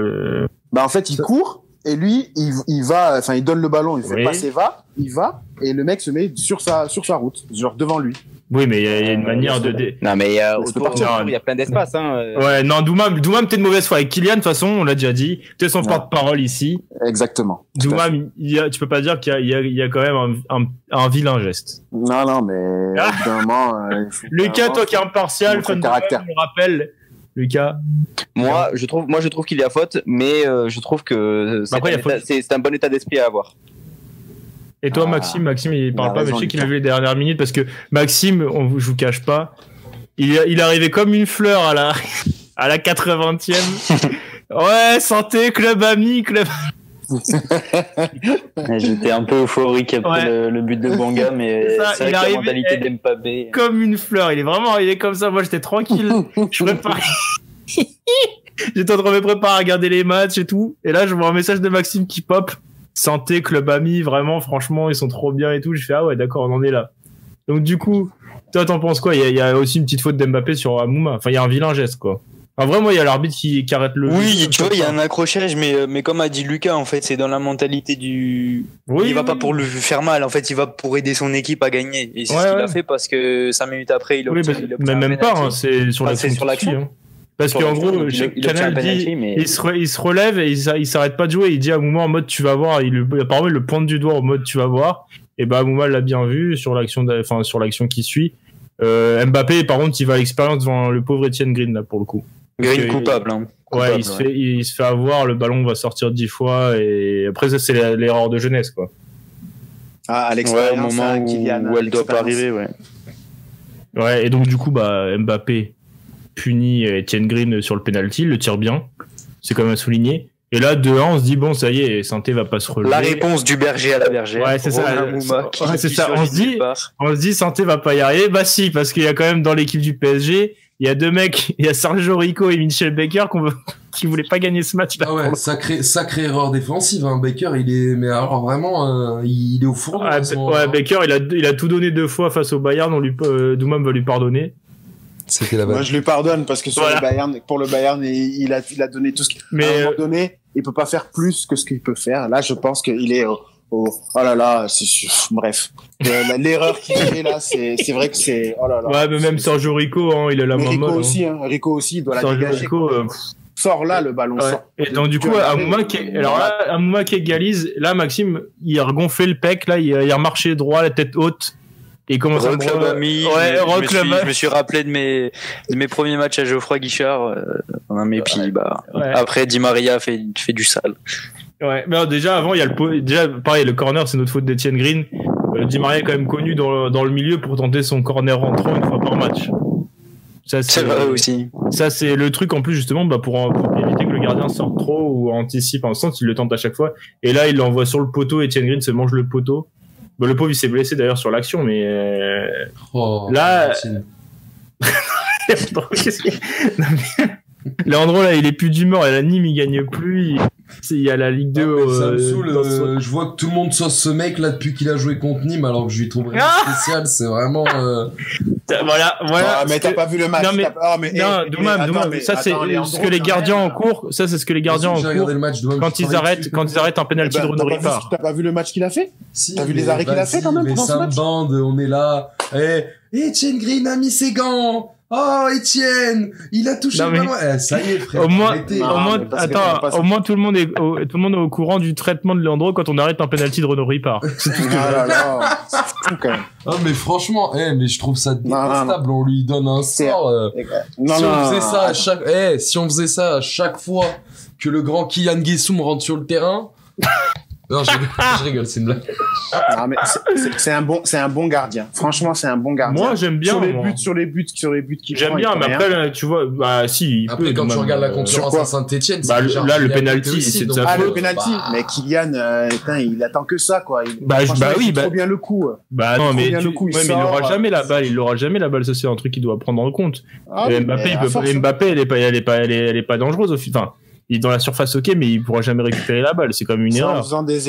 En fait il court. Et lui, il va, enfin, il donne le ballon, il fait passer, il va, et le mec se met sur sa route, genre devant lui. Oui, mais il y a une manière de. Non, mais il y a plein d'espace, hein. Ouais, non, Doumam, t'es de mauvaise foi. Avec Kylian, de toute façon, on l'a déjà dit. T'es son porte-parole ici. Exactement. Doumam, tu peux pas dire qu'il y a quand même un vilain geste. Non, mais, évidemment, Lucas, toi qui es impartial, fan de caractère, me rappelle. Lucas. Moi, je trouve qu'il y a faute, mais je trouve que c'est un bon état d'esprit à avoir. Et toi, Maxime, il parle pas, mais je sais qu'il a vu les dernières minutes parce que Maxime, je vous cache pas, il arrivait comme une fleur à la 80e. Ouais, santé, club ami, club. J'étais un peu euphorique après le but de Bouanga, mais c'est vrai que la mentalité d'Mbappé. Comme une fleur, il est vraiment arrivé comme ça. Moi, j'étais tranquille. Je préparais. J'étais en train de me préparer à regarder les matchs et tout. Et là, je vois un message de Maxime qui pop. Santé, club ami, vraiment, franchement, ils sont trop bien et tout. Je fais, ah ouais, d'accord, on en est là. Donc, du coup, toi, t'en penses quoi? Il y a aussi une petite faute d'Mbappé sur Amouma. Enfin, il y a un vilain geste, quoi. En vrai, moi, il y a l'arbitre qui arrête le jeu. Oui, tu vois, il y a un accrochage, mais comme a dit Lucas, en fait, c'est dans la mentalité du. Oui, il va pas pour lui faire mal, en fait, il va pour aider son équipe à gagner. Et c'est ce qu'il a fait parce que 5 minutes après, il a mais même pas, hein, c'est sur l'action. Hein. Parce qu'en gros, Canal dit, il se relève et il s'arrête pas de jouer. Il dit à Amouma en mode tu vas voir. Apparemment, il le pointe du doigt en mode tu vas voir. Et bah, Amouma l'a bien vu sur l'action qui suit. Mbappé, par contre, il va à l'expérience devant le pauvre Etienne Green, là, pour le coup. Green coupable, hein. Ouais, il se fait avoir, le ballon va sortir 10 fois et après ça c'est l'erreur de jeunesse, quoi. Ah, à l'expérience, au moment où elle doit pas arriver, ouais. Ouais, et donc du coup, bah, Mbappé punit Etienne Green sur le penalty, le tire bien, c'est quand même à souligner. Et là, 2-1, on se dit, bon, ça y est, Sainté va pas se relever. La réponse du berger à la bergère. Ouais, c'est ça. C'est ça. On se dit, Sainté va pas y arriver. Bah si, parce qu'il y a quand même dans l'équipe du PSG, il y a 2 mecs, il y a Sergio Rico et Michel Baker qui voulaient pas gagner ce match-là. Ah ouais, sacrée erreur défensive, hein. Baker, mais alors vraiment, il est au four. Ouais, Baker, il a tout donné 2 fois face au Bayern, Doumam va lui pardonner. C'était la base. Moi, je lui pardonne parce que pour le Bayern, il a donné tout ce qu'il a à un moment donné. Il peut pas faire plus que ce qu'il peut faire. Là, je pense qu'il est oh là là, bref. L'erreur qu'il fait là, c'est vrai que c'est, oh là là. Ouais, mais même Sergio Rico, hein, il a la main molle. Rico aussi, il doit la Sergio dégager. Rico, sort là, le ballon sort. Et donc, du coup, Amouma qui égalise, là, Maxime, il a regonflé le pec, là, il a marché droit, la tête haute. Et comment ça je me suis rappelé de mes premiers matchs à Geoffroy Guichard. Après, Di Maria fait du sale. Ouais, mais alors, déjà, avant, il y a pareil, le corner, c'est notre faute d'Etienne Green. Di Maria est quand même connu dans le milieu pour tenter son corner rentrant 1 fois par match. Ça, c'est vrai aussi. Ça, c'est le truc, en plus, justement, pour éviter que le gardien sorte trop ou anticipe un sens, il le tente à chaque fois. Et là, il l'envoie sur le poteau, Etienne Green se mange le poteau. Bon, le pauvre, il s'est blessé d'ailleurs sur l'action, mais là, Leandro, là, il est plus d'humeur. Et la Nîmes, il gagne plus. Il y a la Ligue 2. Ça me saoule. Je vois que tout le monde sauce ce mec là depuis qu'il a joué contre Nîmes, alors que je lui trouve vraiment spécial. C'est vraiment. Voilà. Ah, mais t'as pas vu le match. Doumam, ça c'est ce que les gardiens en cours. Ça c'est ce que les gardiens en cours. Quand ils arrêtent un penalty de Renaud Ripard. T'as pas vu le match qu'il a fait? T'as vu les arrêts qu'il a fait quand même pendant ce match? Bande, on est là. Etienne Green a mis ses gants. Oh, Etienne, il a touché le ballon. Ça y est, frère. Au moins, tout le monde est au courant du traitement de Leandro quand on arrête un penalty de Renaud Ripard. C'est tout ce que c'est fou, quand même. Ah, mais franchement, mais je trouve ça détestable. On lui donne un sort. Si on faisait ça à chaque fois que le grand Kylian Guessoum rentre sur le terrain. Non, je rigole, c'est une blague. Non, mais c'est un bon gardien. Franchement, c'est un bon gardien. Moi, j'aime bien. Sur les buts qu'il j'aime bien, mais après, là, tu vois, si. Après, quand tu regardes la concurrence à Saint-Etienne, là, le penalty, c'est de sa faute. Le penalty. Mais Kylian, il attend que ça, quoi. Il trop bien le coup. Non, mais il aura jamais la balle. Il aura jamais la balle. Ça, c'est un truc qu'il doit prendre en compte. Mbappé, elle est pas dangereuse, enfin. Il est dans la surface, ok, mais il pourra jamais récupérer la balle. C'est comme une erreur. C'est en faisant des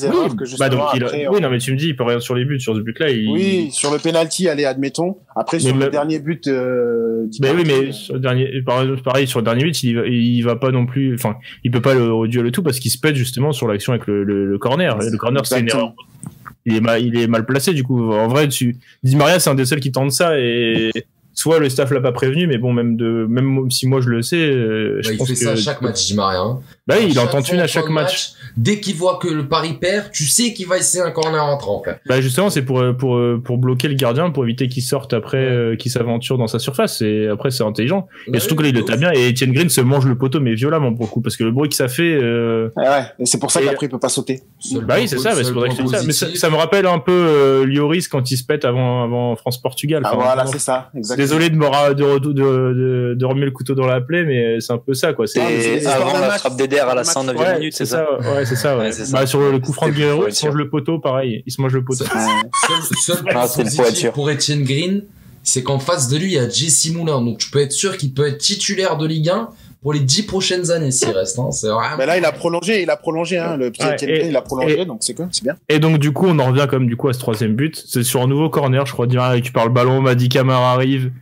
erreurs que justement après. Oui, non, mais tu me dis, il peut rien sur les buts. Sur ce but-là, Oui, sur le penalty, allez, admettons. Après, sur le dernier but. Mais sur le dernier, pareil, sur le dernier but, il va pas non plus. Enfin, il peut pas le duel le tout parce qu'il se pète justement sur l'action avec le corner. Le corner, c'est une erreur. Il est mal placé du coup. En vrai, Di Maria, c'est un des seuls qui tente ça et. Soit le staff l'a pas prévenu, mais bon, même si moi je le sais, je pense fait ça à chaque match, Di Maria. Hein. Bah oui, il en tente une à chaque match. Dès qu'il voit que le Paris perd, tu sais qu'il va essayer un corner entrant. Bah justement, c'est pour bloquer le gardien, pour éviter qu'il sorte après, qu'il s'aventure dans sa surface. Et après, c'est intelligent. Et surtout que là, il le tape bien. Et Etienne Green se mange le poteau, mais violemment pour le coup, parce que le bruit que ça fait. Ouais, et c'est pour ça qu'après il peut pas sauter. Bah oui, c'est ça. C'est pour ça que je dis ça. Mais ça me rappelle un peu Lloris quand il se pète avant France-Portugal. Ah voilà, c'est ça. Exactement. Désolé de remuer le couteau dans la plaie, mais c'est un peu ça, quoi. C'est avant la frappe d'Eder à la 109e minute, c'est ça? Ouais, c'est ça, ouais. Bah, sur le coup franc de Guerrero, il se mange le poteau, pareil. Il se mange le poteau. Seul positif pour Etienne Green, c'est qu'en face de lui, il y a Jesse Moulin. Donc, tu peux être sûr qu'il peut être titulaire de Ligue 1 pour les 10 prochaines années s'il reste. Hein. C'est vraiment... Mais là, il a prolongé, hein. Le petit Etienne, il a prolongé, donc c'est bien. Et donc, du coup, on en revient comme du coup à ce troisième but. C'est sur un nouveau corner, je crois. Di Maria récupère le ballon, Madi Camara arrive,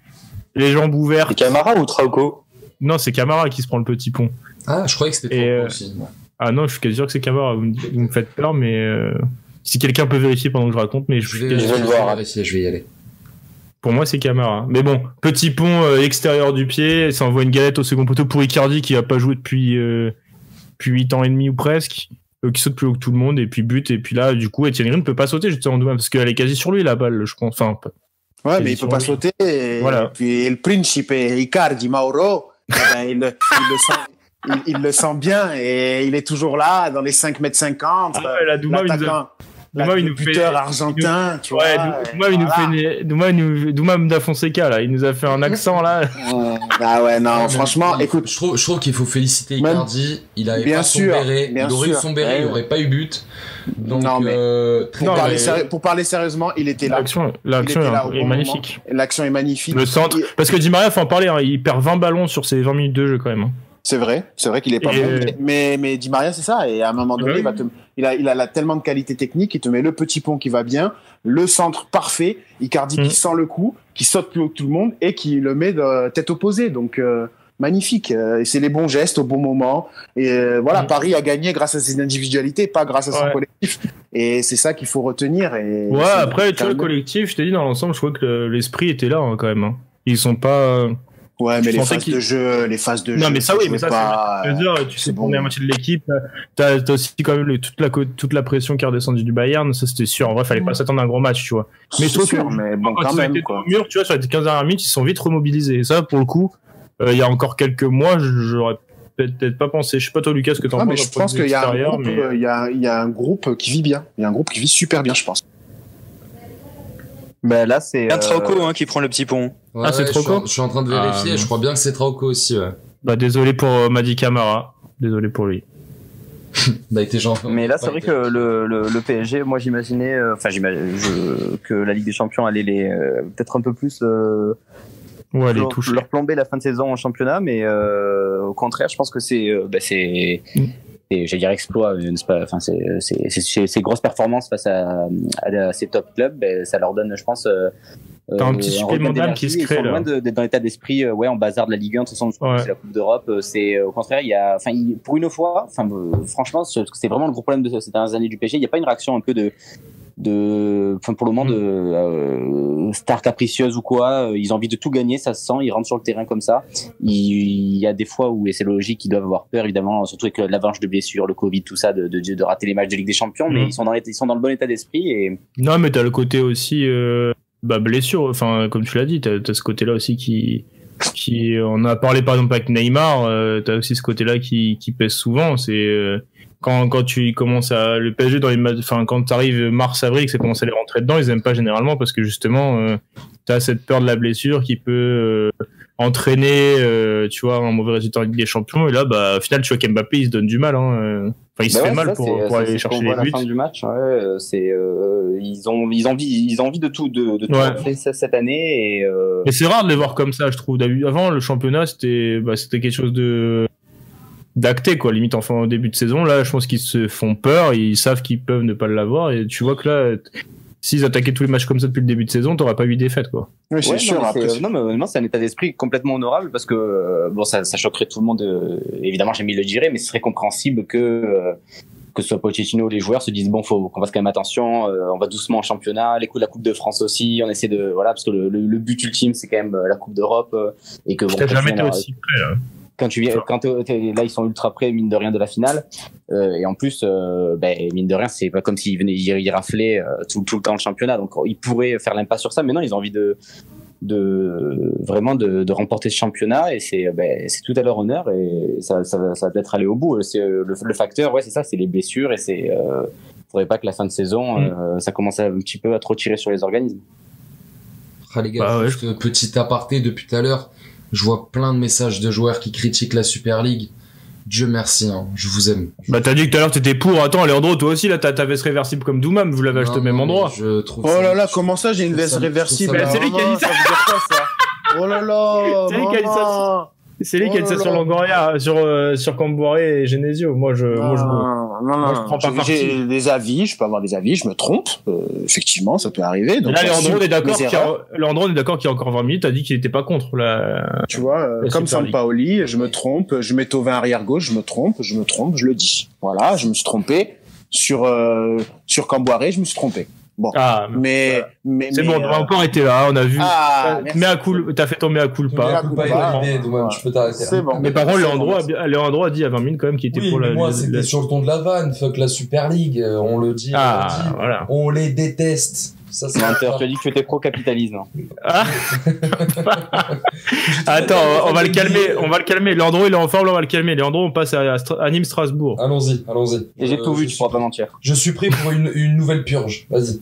les jambes ouvertes. C'est Camara ou Trauco? Non, c'est Camara qui se prend le petit pont. Ah, je croyais que c'était Trauco aussi. Ouais. Ah non, je suis quasi sûr que c'est Camara. Vous me faites peur, mais si quelqu'un peut vérifier pendant que je raconte, mais je vais le voir. Je vais y aller. Pour moi, c'est Camara. Mais bon, petit pont extérieur du pied, ça envoie une galette au second poteau pour Icardi qui a pas joué depuis 8 ans et demi ou presque, qui saute plus haut que tout le monde, et puis but, et puis là, du coup, Etienne Green ne peut pas sauter justement parce qu'elle est quasi sur lui la balle, je pense. Enfin, ouais, mais il peut pas sauter. Voilà. Et puis le principe Icardi Mauro, il le sent bien et il est toujours là dans les 5,50 m. Ah ouais, la Douma, il nous fait argentin, tu vois. Douma da Fonseca là, il nous a fait un accent là. Ah ouais, non, franchement, écoute, je trouve qu'il faut féliciter Icardi, il avait pas son béret, il aurait eu son béret, il aurait pas eu but. Donc non, mais pour parler sérieusement, il était là. L'action est magnifique. L'action est magnifique. Le centre, parce que Di Maria, faut en parler, hein, il perd 20 ballons sur ses 20 minutes de jeu quand même. Hein. C'est vrai qu'il est pas bon, mais Di Maria c'est ça, et à un moment donné il a tellement de qualité technique, il te met le petit pont qui va bien, le centre parfait, Icardi qui sent le coup, qui saute plus haut que tout le monde et qui le met de tête opposée, donc magnifique, et c'est les bons gestes au bon moment, et voilà, Paris a gagné grâce à ses individualités, pas grâce à son collectif, et c'est ça qu'il faut retenir. Et après tu vois, le collectif, je t'ai dit, dans l'ensemble je crois que l'esprit était là hein, quand même, hein. Ils sont pas... Ouais, mais les phases de jeu. Non, mais ça, oui, mais ça, pas... tu sais, on est à moitié de l'équipe. T'as aussi quand même toute la pression qui est redescendue du Bayern. Ça, c'était sûr. En vrai, fallait pas s'attendre à un gros match, tu vois. Mais je trouve que, mais bon, quand même, quoi. Mur, tu vois, sur les 15 dernières minutes, ils sont vite remobilisés. Et ça, pour le coup, il y a encore quelques mois, j'aurais peut-être pas pensé. Je sais pas, toi, Lucas, ce que t'en penses. Mais je pense qu'il y a un groupe qui vit bien. Il y a un groupe qui vit super bien, je pense. Ben là, c'est Trauco qui prend le petit pont. Ouais, c'est Trauco. Je suis en train de vérifier. Je crois bien que c'est Trauco aussi. Ouais. Bah désolé pour Madi Camara. Désolé pour lui. Bah t'es gentil. Mais là, c'est vrai que le PSG, moi j'imaginais, que la Ligue des Champions allait peut-être un peu plus leur plomber la fin de saison en championnat, mais au contraire, je pense que j'allais dire exploit, enfin ces grosses performances face à ces top clubs, ça leur donne, je pense, t'as un petit supplément d'âme qui se crée là. Loin d'être dans l'état d'esprit, en bazar de la Ligue 1, de toute façon, c'est la Coupe d'Europe, c'est au contraire, pour une fois, franchement, c'est vraiment le gros problème de ces dernières années du PSG. Il n'y a pas une réaction un peu pour le moment de star capricieuse ou quoi, ils ont envie de tout gagner, ça se sent, ils rentrent sur le terrain comme ça. Il y a des fois où, et c'est logique, ils doivent avoir peur évidemment, surtout avec l'avalanche de blessures, le Covid, tout ça, de rater les matchs de Ligue des Champions, mais ils sont dans le bon état d'esprit. Et non, mais t'as le côté aussi blessure, enfin comme tu l'as dit, t'as ce côté là aussi qui on a parlé par exemple avec Neymar, t'as aussi ce côté là qui pèse souvent, c'est quand tu commences à le PSG dans les quand t'arrives mars-avril, que ça commence à les rentrer dedans, ils aiment pas généralement parce que justement t'as cette peur de la blessure qui peut entraîner tu vois un mauvais résultat en Ligue des Champions, et là au final tu vois qu'Mbappé il se donne du mal, hein. Enfin, il se fait mal pour aller chercher les buts. À la fin du match, ils ont envie de tout faire cette année, et c'est rare de les voir comme ça, je trouve. Avant le championnat c'était quelque chose d'acté, quoi, limite enfin au début de saison. Là je pense qu'ils se font peur, ils savent qu'ils peuvent ne pas l'avoir, et tu vois que là s'ils attaquaient tous les matchs comme ça depuis le début de saison, t'auras pas 8 défaites, quoi. Oui, c'est sûr. Non, mais honnêtement, c'est un état d'esprit complètement honorable, parce que ça choquerait tout le monde, évidemment jamais il le dirait, mais ce serait compréhensible que ce soit Pochettino ou les joueurs se disent qu'on fasse quand même attention, on va doucement en championnat, la Coupe de France aussi, on essaie parce que le but ultime c'est quand même la Coupe d'Europe, et que t'as jamais été aussi près là. Quand là ils sont ultra près, mine de rien, de la finale, et en plus mine de rien c'est pas comme s'ils venaient y rafler tout le temps le championnat, donc ils pourraient faire l'impasse sur ça, mais non, ils ont envie de remporter ce championnat, et c'est tout à leur honneur, et ça va peut-être aller au bout. C'est le facteur, c'est ça, c'est les blessures, et faudrait pas que la fin de saison ça commence un petit peu à trop tirer sur les organismes. Les gars, juste petit aparté, depuis tout à l'heure je vois plein de messages de joueurs qui critiquent la Super League. Dieu merci, hein, je vous aime. T'as dit que tout à l'heure t'étais pour. Attends, Leandro, toi aussi là t'as veste réversible comme Doumam, vous l'avez acheté au même endroit. Oh là là, comment ça j'ai une veste réversible? C'est lui qui a dit ça. Oh là là, c'est lui qui a dit ça. C'est lui qui a dit ça sur Longoria, sur Camboiré et Genesio. Moi, je prends pas parti. J'ai des avis, je peux avoir des avis, je me trompe. Effectivement, ça peut arriver. Donc là, Leandro est d'accord qu'il y a encore 20 minutes, a dit qu'il n'était pas contre la. Tu vois, comme Sampaoli, je me trompe, je mets Thauvin arrière gauche, je me trompe, je le dis. Voilà, je me suis trompé sur Camboiré, je me suis trompé. Bon, mais c'est bon, on a encore été là, on a vu. T'as fait ton mea culpa. Je peux t'arrêter. C'est bon. Mais par contre, Leandro a dit à 20 minutes quand même qu'il était pour la. Moi, c'était sur le ton de la vanne. Fuck la Super League. On le dit. Voilà. On les déteste. Ça, c'est Hunter, tu as dit que tu étais pro-capitalisme. Attends, on va le calmer. Leandro, il est en forme, on va le calmer. Leandro, on passe à Nîmes-Strasbourg. Allons-y. Et j'ai tout vu, tu pourras pas mentir. Je suis prêt pour une nouvelle purge. Vas-y.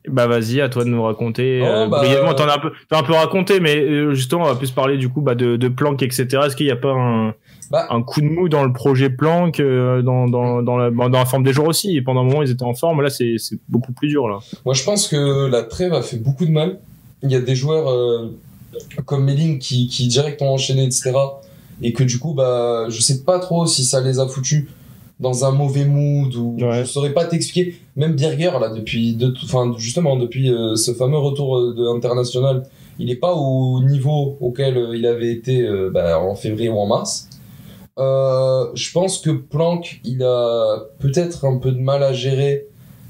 Bah vas-y, à toi de nous raconter. Brièvement, t'en as un peu raconté, mais justement, on va plus parler du coup de Planck, etc. Est-ce qu'il n'y a pas un coup de mou dans le projet Planck, dans la forme des joueurs aussi? Et pendant un moment, ils étaient en forme. Là, c'est beaucoup plus dur là. Moi, je pense que la trêve a fait beaucoup de mal. Il y a des joueurs comme Melling qui direct ont enchaîné, etc. Et que du coup, je sais pas trop si ça les a foutus dans un mauvais mood ou je saurais pas t'expliquer. Même Birger là depuis ce fameux retour de international, il est pas au niveau auquel il avait été en février ou en mars. Je pense que Planck, il a peut-être un peu de mal à gérer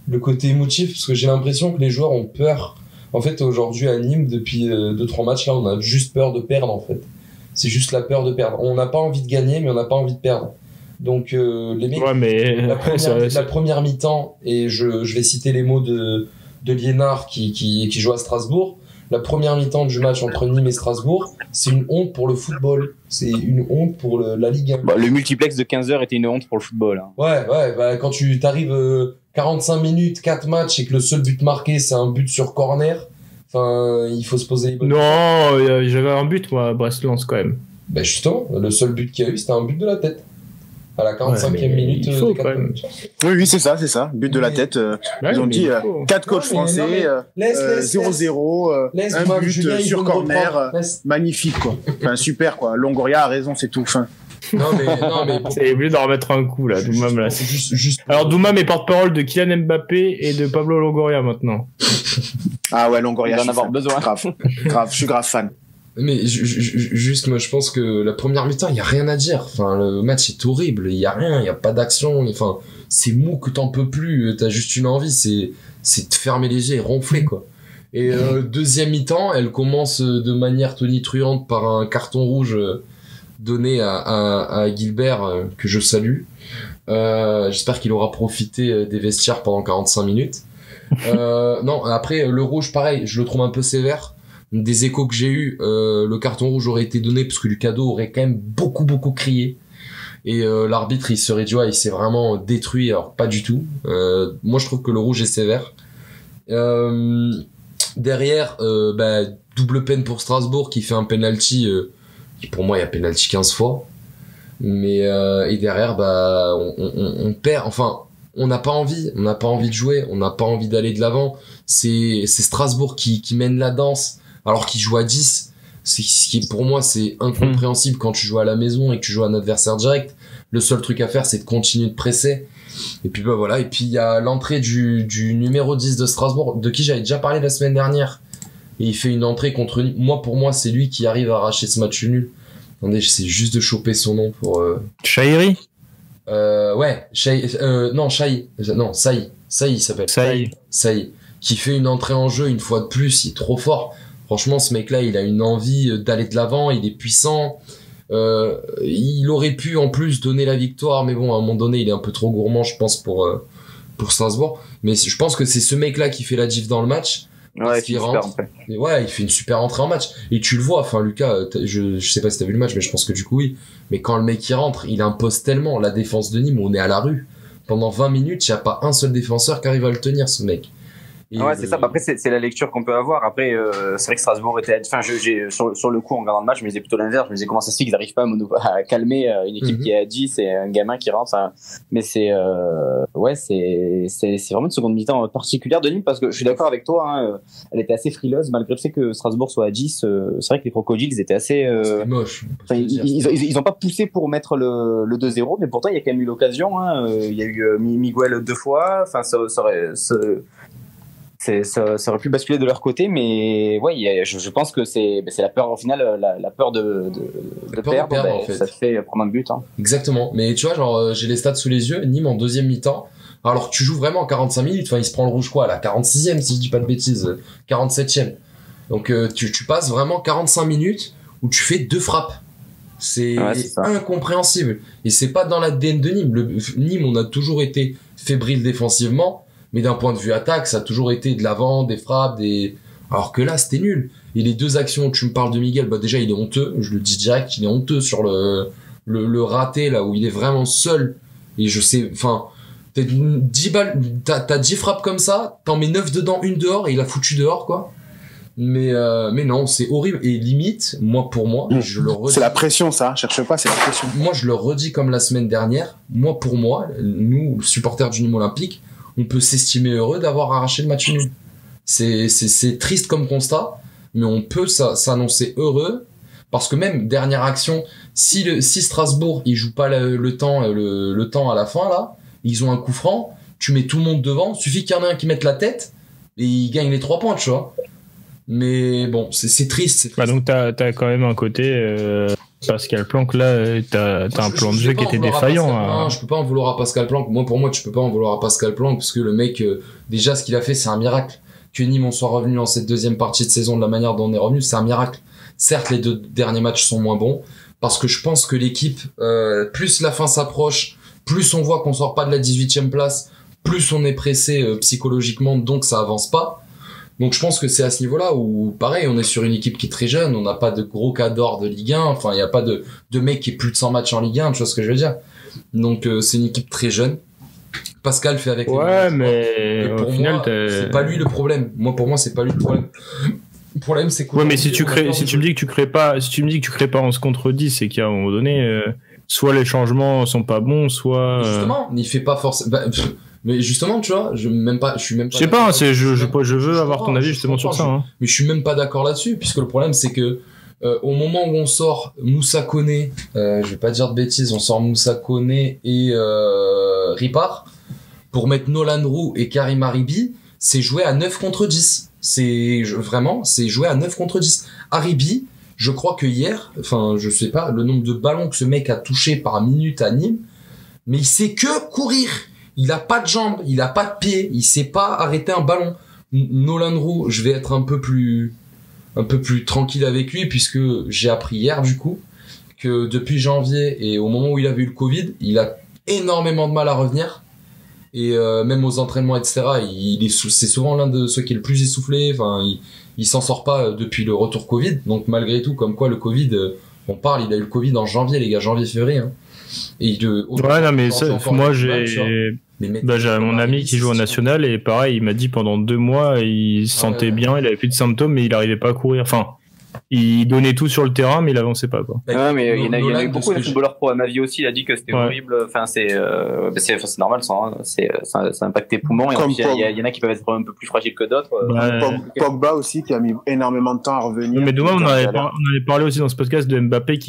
le côté émotif parce que j'ai l'impression que les joueurs ont peur. En fait, aujourd'hui à Nîmes, depuis 2-3 matchs là, on a juste peur de perdre en fait. C'est juste la peur de perdre. On n'a pas envie de gagner, mais on n'a pas envie de perdre. Donc les mecs, la première mi-temps, et je vais citer les mots de Liénard qui joue à Strasbourg. La première mi-temps du match entre Nîmes et Strasbourg, c'est une honte pour le football. C'est une honte pour la Ligue 1. Le multiplex de 15 heures était une honte pour le football. Hein. Ouais, quand tu t'arrives 45 minutes, 4 matchs et que le seul but marqué c'est un but sur corner, il faut se poser les bonnes questions. J'avais un but moi à Brest-Lens quand même. Justement, le seul but qu'il y a eu c'était un but de la tête. À la 45e minute. Il faut quand même. Oui, c'est ça. But de la tête. Ils ont dit 4 coachs français, 0-0, un but sur corner. Magnifique, quoi. Super, quoi. Longoria a raison, c'est tout. Non, mais c'est obligé d'en remettre un coup, là. Doumam, là. Alors, Doumam est porte-parole de Kylian Mbappé et de Pablo Longoria, maintenant. Ah ouais, Longoria. Il va en avoir besoin. Grave. Je suis grave fan. Mais juste moi je pense que la première mi-temps il y a rien à dire, le match est horrible, il y a rien, il y a pas d'action, c'est mou que t'en peux plus, t'as juste une envie, c'est de fermer les yeux et ronfler quoi. Et deuxième mi-temps, elle commence de manière tonitruante par un carton rouge donné à Gilbert que je salue. J'espère qu'il aura profité des vestiaires pendant 45 minutes. Non, après le rouge pareil, je le trouve un peu sévère. Des échos que j'ai eu, le carton rouge aurait été donné parce que Lucado aurait quand même beaucoup crié et l'arbitre il serait il s'est vraiment détruit, alors pas du tout. Moi je trouve que le rouge est sévère. Derrière double peine pour Strasbourg qui fait un penalty qui pour moi il y a penalty 15 fois, mais et derrière on perd, on n'a pas envie de jouer, on n'a pas envie d'aller de l'avant. C'est Strasbourg qui mène la danse alors qu'il joue à 10, ce qui pour moi c'est incompréhensible quand tu joues à la maison et que tu joues à un adversaire direct. Le seul truc à faire c'est de continuer de presser. Et puis voilà, et puis il y a l'entrée du numéro 10 de Strasbourg, de qui j'avais déjà parlé la semaine dernière. Et il fait une entrée contre pour moi c'est lui qui arrive à arracher ce match nul. Attendez, j'essaie juste de choper son nom pour Chahiri. Saï il s'appelle. Saï qui fait une entrée en jeu une fois de plus, il est trop fort. Franchement, ce mec-là, il a une envie d'aller de l'avant, il est puissant. Il aurait pu en plus donner la victoire, mais bon, à un moment donné, il est un peu trop gourmand, je pense, pour Strasbourg. Mais je pense que c'est ce mec-là qui fait la diff dans le match. Ouais, il rentre. Et il fait une super entrée en match. Et tu le vois, Lucas, je sais pas si t'as vu le match, mais je pense que du coup, oui. Mais quand le mec il rentre, il impose tellement la défense de Nîmes, on est à la rue. Pendant 20 minutes, il n'y a pas un seul défenseur qui arrive à le tenir, ce mec. Ouais, c'est ça. Après, c'est la lecture qu'on peut avoir. Après, c'est vrai que Strasbourg était. Enfin, sur le coup, en regardant le match, je me disais plutôt l'inverse. Je me disais comment ça se fait qu'ils n'arrivent pas à calmer une équipe qui est à 10 et un gamin qui rentre. Hein. Mais c'est vraiment une seconde mi-temps particulière de Nîmes parce que je suis d'accord avec toi. Hein, elle était assez frileuse malgré le fait que Strasbourg soit à 10. C'est vrai que les Crocodiles étaient assez. C'était moche. Ils ont pas poussé pour mettre le 2-0, mais pourtant il y a quand même eu l'occasion. Hein. Il y a eu Miguel 2 fois. Enfin, ça aurait pu basculer de leur côté, mais ouais, je pense que c'est la peur au final, la peur de perdre, en fait. Ça te fait prendre un but. Hein. Exactement. Mais tu vois, genre j'ai les stats sous les yeux. Nîmes en deuxième mi-temps. Alors tu joues vraiment 45 minutes. Enfin, il se prend le rouge quoi, à la 46e si je dis pas de bêtises, 47e. Donc tu passes vraiment 45 minutes où tu fais 2 frappes. C'est incompréhensible. Et c'est pas dans l'ADN de Nîmes. Nîmes, on a toujours été fébrile défensivement. Mais d'un point de vue attaque, ça a toujours été de l'avant, des frappes, alors que là, c'était nul. Et les 2 actions où tu me parles de Miguel, bah déjà, il est honteux. Je le dis direct, il est honteux sur le raté, là, où il est vraiment seul. Et je sais, enfin, t'as 10 frappes comme ça, t'en mets 9 dedans, 1 dehors, et il a foutu dehors, quoi. Mais non, c'est horrible. Et limite, pour moi, je le redis. C'est la pression, ça. Cherche pas, c'est la pression. Moi, je le redis comme la semaine dernière. Pour moi, nous, supporters du Nîmes Olympique, on peut s'estimer heureux d'avoir arraché le match nul. C'est triste comme constat, mais on peut s'annoncer heureux parce que même dernière action, si Strasbourg il joue pas le temps à la fin là, ils ont un coup franc, tu mets tout le monde devant, suffit qu'il y en ait un qui mette la tête et il gagne les 3 points, tu vois. Mais bon, c'est triste. Bah donc t'as quand même un côté Pascal Planck là, t'as un plan de jeu qui était défaillant. Je peux pas en vouloir à Pascal Planck. Pour moi, tu peux pas en vouloir à Pascal Planck parce que le mec, déjà ce qu'il a fait, c'est un miracle. Que Nîmes en soit revenu dans cette deuxième partie de saison de la manière dont on est revenu, c'est un miracle. Certes, les 2 derniers matchs sont moins bons parce que je pense que l'équipe, plus la fin s'approche, plus on voit qu'on sort pas de la 18e place, plus on est pressé psychologiquement, donc ça avance pas. Donc je pense que c'est à ce niveau-là où, pareil, on est sur une équipe qui est très jeune, on n'a pas de gros cadors de Ligue 1, enfin il n'y a pas de mec qui est plus de 100 matchs en Ligue 1, tu vois ce que je veux dire. Donc c'est une équipe très jeune. Pascal fait avec les mais pour au final, c'est pas lui le problème. Pour moi, c'est pas lui le problème. Le problème, c'est quoi? Ouais, mais si tu me dis que tu crées pas 11 contre 10, c'est qu'à un moment donné, soit les changements sont pas bons, soit... Justement, il fait pas forcément... Mais justement, tu vois, je suis même pas. Je sais pas, je veux avoir ton avis justement sur ça. Hein. Mais je suis même pas d'accord là-dessus, puisque le problème c'est que au moment où on sort Moussa Koné, je vais pas dire de bêtises, on sort Moussa Koné et Ripard pour mettre Nolan Roux et Karim Haribi, c'est joué à 9 contre 10. C'est joué à 9 contre 10. Haribi, je crois que hier, enfin, je sais pas le nombre de ballons que ce mec a touché par minute à Nîmes, mais il sait que courir. Il a pas de jambes, il a pas de pieds, il sait pas arrêter un ballon. Nolan Roux, je vais être un peu plus tranquille avec lui puisque j'ai appris hier du coup que depuis janvier et au moment où il avait eu le Covid, il a énormément de mal à revenir et même aux entraînements etc. C'est souvent l'un de ceux qui est le plus essoufflé. Enfin, il s'en sort pas depuis le retour Covid. Donc malgré tout, comme quoi le Covid, on parle, il a eu le Covid en janvier, les gars, janvier-février. Hein. Et ouais, non, mais moi j'ai mon ami qui joue au national et pareil, il m'a dit pendant 2 mois il se sentait bien, il avait plus de symptômes mais il arrivait pas à courir. Enfin, il donnait tout sur le terrain mais il avançait pas quoi. Ouais, mais il y en a eu beaucoup de footballeurs pro à ma vie aussi, il a dit que c'était horrible. Enfin c'est normal, ça a impacté les poumons et il y en a qui peuvent être un peu plus fragiles que d'autres. Pogba aussi qui a mis énormément de temps à revenir. Mais demain on avait parlé aussi dans ce podcast de Mbappé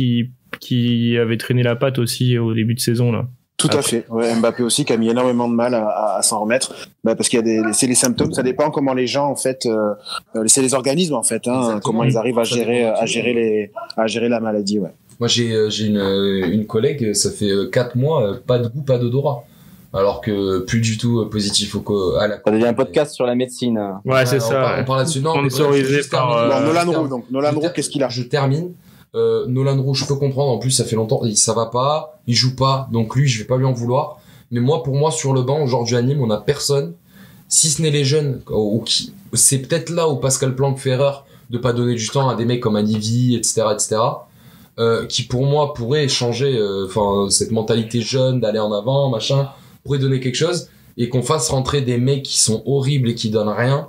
qui avait traîné la patte aussi au début de saison là. Tout à fait. Ouais, Mbappé aussi qui a mis énormément de mal à s'en remettre, parce qu'il y a c'est les symptômes. Ça dépend comment les gens en fait, c'est les organismes en fait, hein, comment ils arrivent à gérer la maladie. Ouais. Moi j'ai une collègue, ça fait 4 mois, pas de goût, pas d'odorat. Alors que plus du tout positif à la. Ça devient un podcast sur la médecine. Ouais, c'est ça. On parle là-dessus. Non, sponsorisé par Nolan Roux. Donc Nolan Roux, qu'est-ce qu'il a? Je termine. Nolan Roux, je peux comprendre. En plus, ça fait longtemps. Ça va pas. Il joue pas. Donc lui, je vais pas lui en vouloir. Mais pour moi, sur le banc, aujourd'hui à Nîmes, on a personne. Si ce n'est les jeunes, c'est peut-être là où Pascal Planck fait erreur de pas donner du temps à des mecs comme Anivi, etc., qui pour moi pourraient changer, cette mentalité jeune d'aller en avant, machin, pourrait donner quelque chose. et qu'on fasse rentrer des mecs qui sont horribles et qui donnent rien.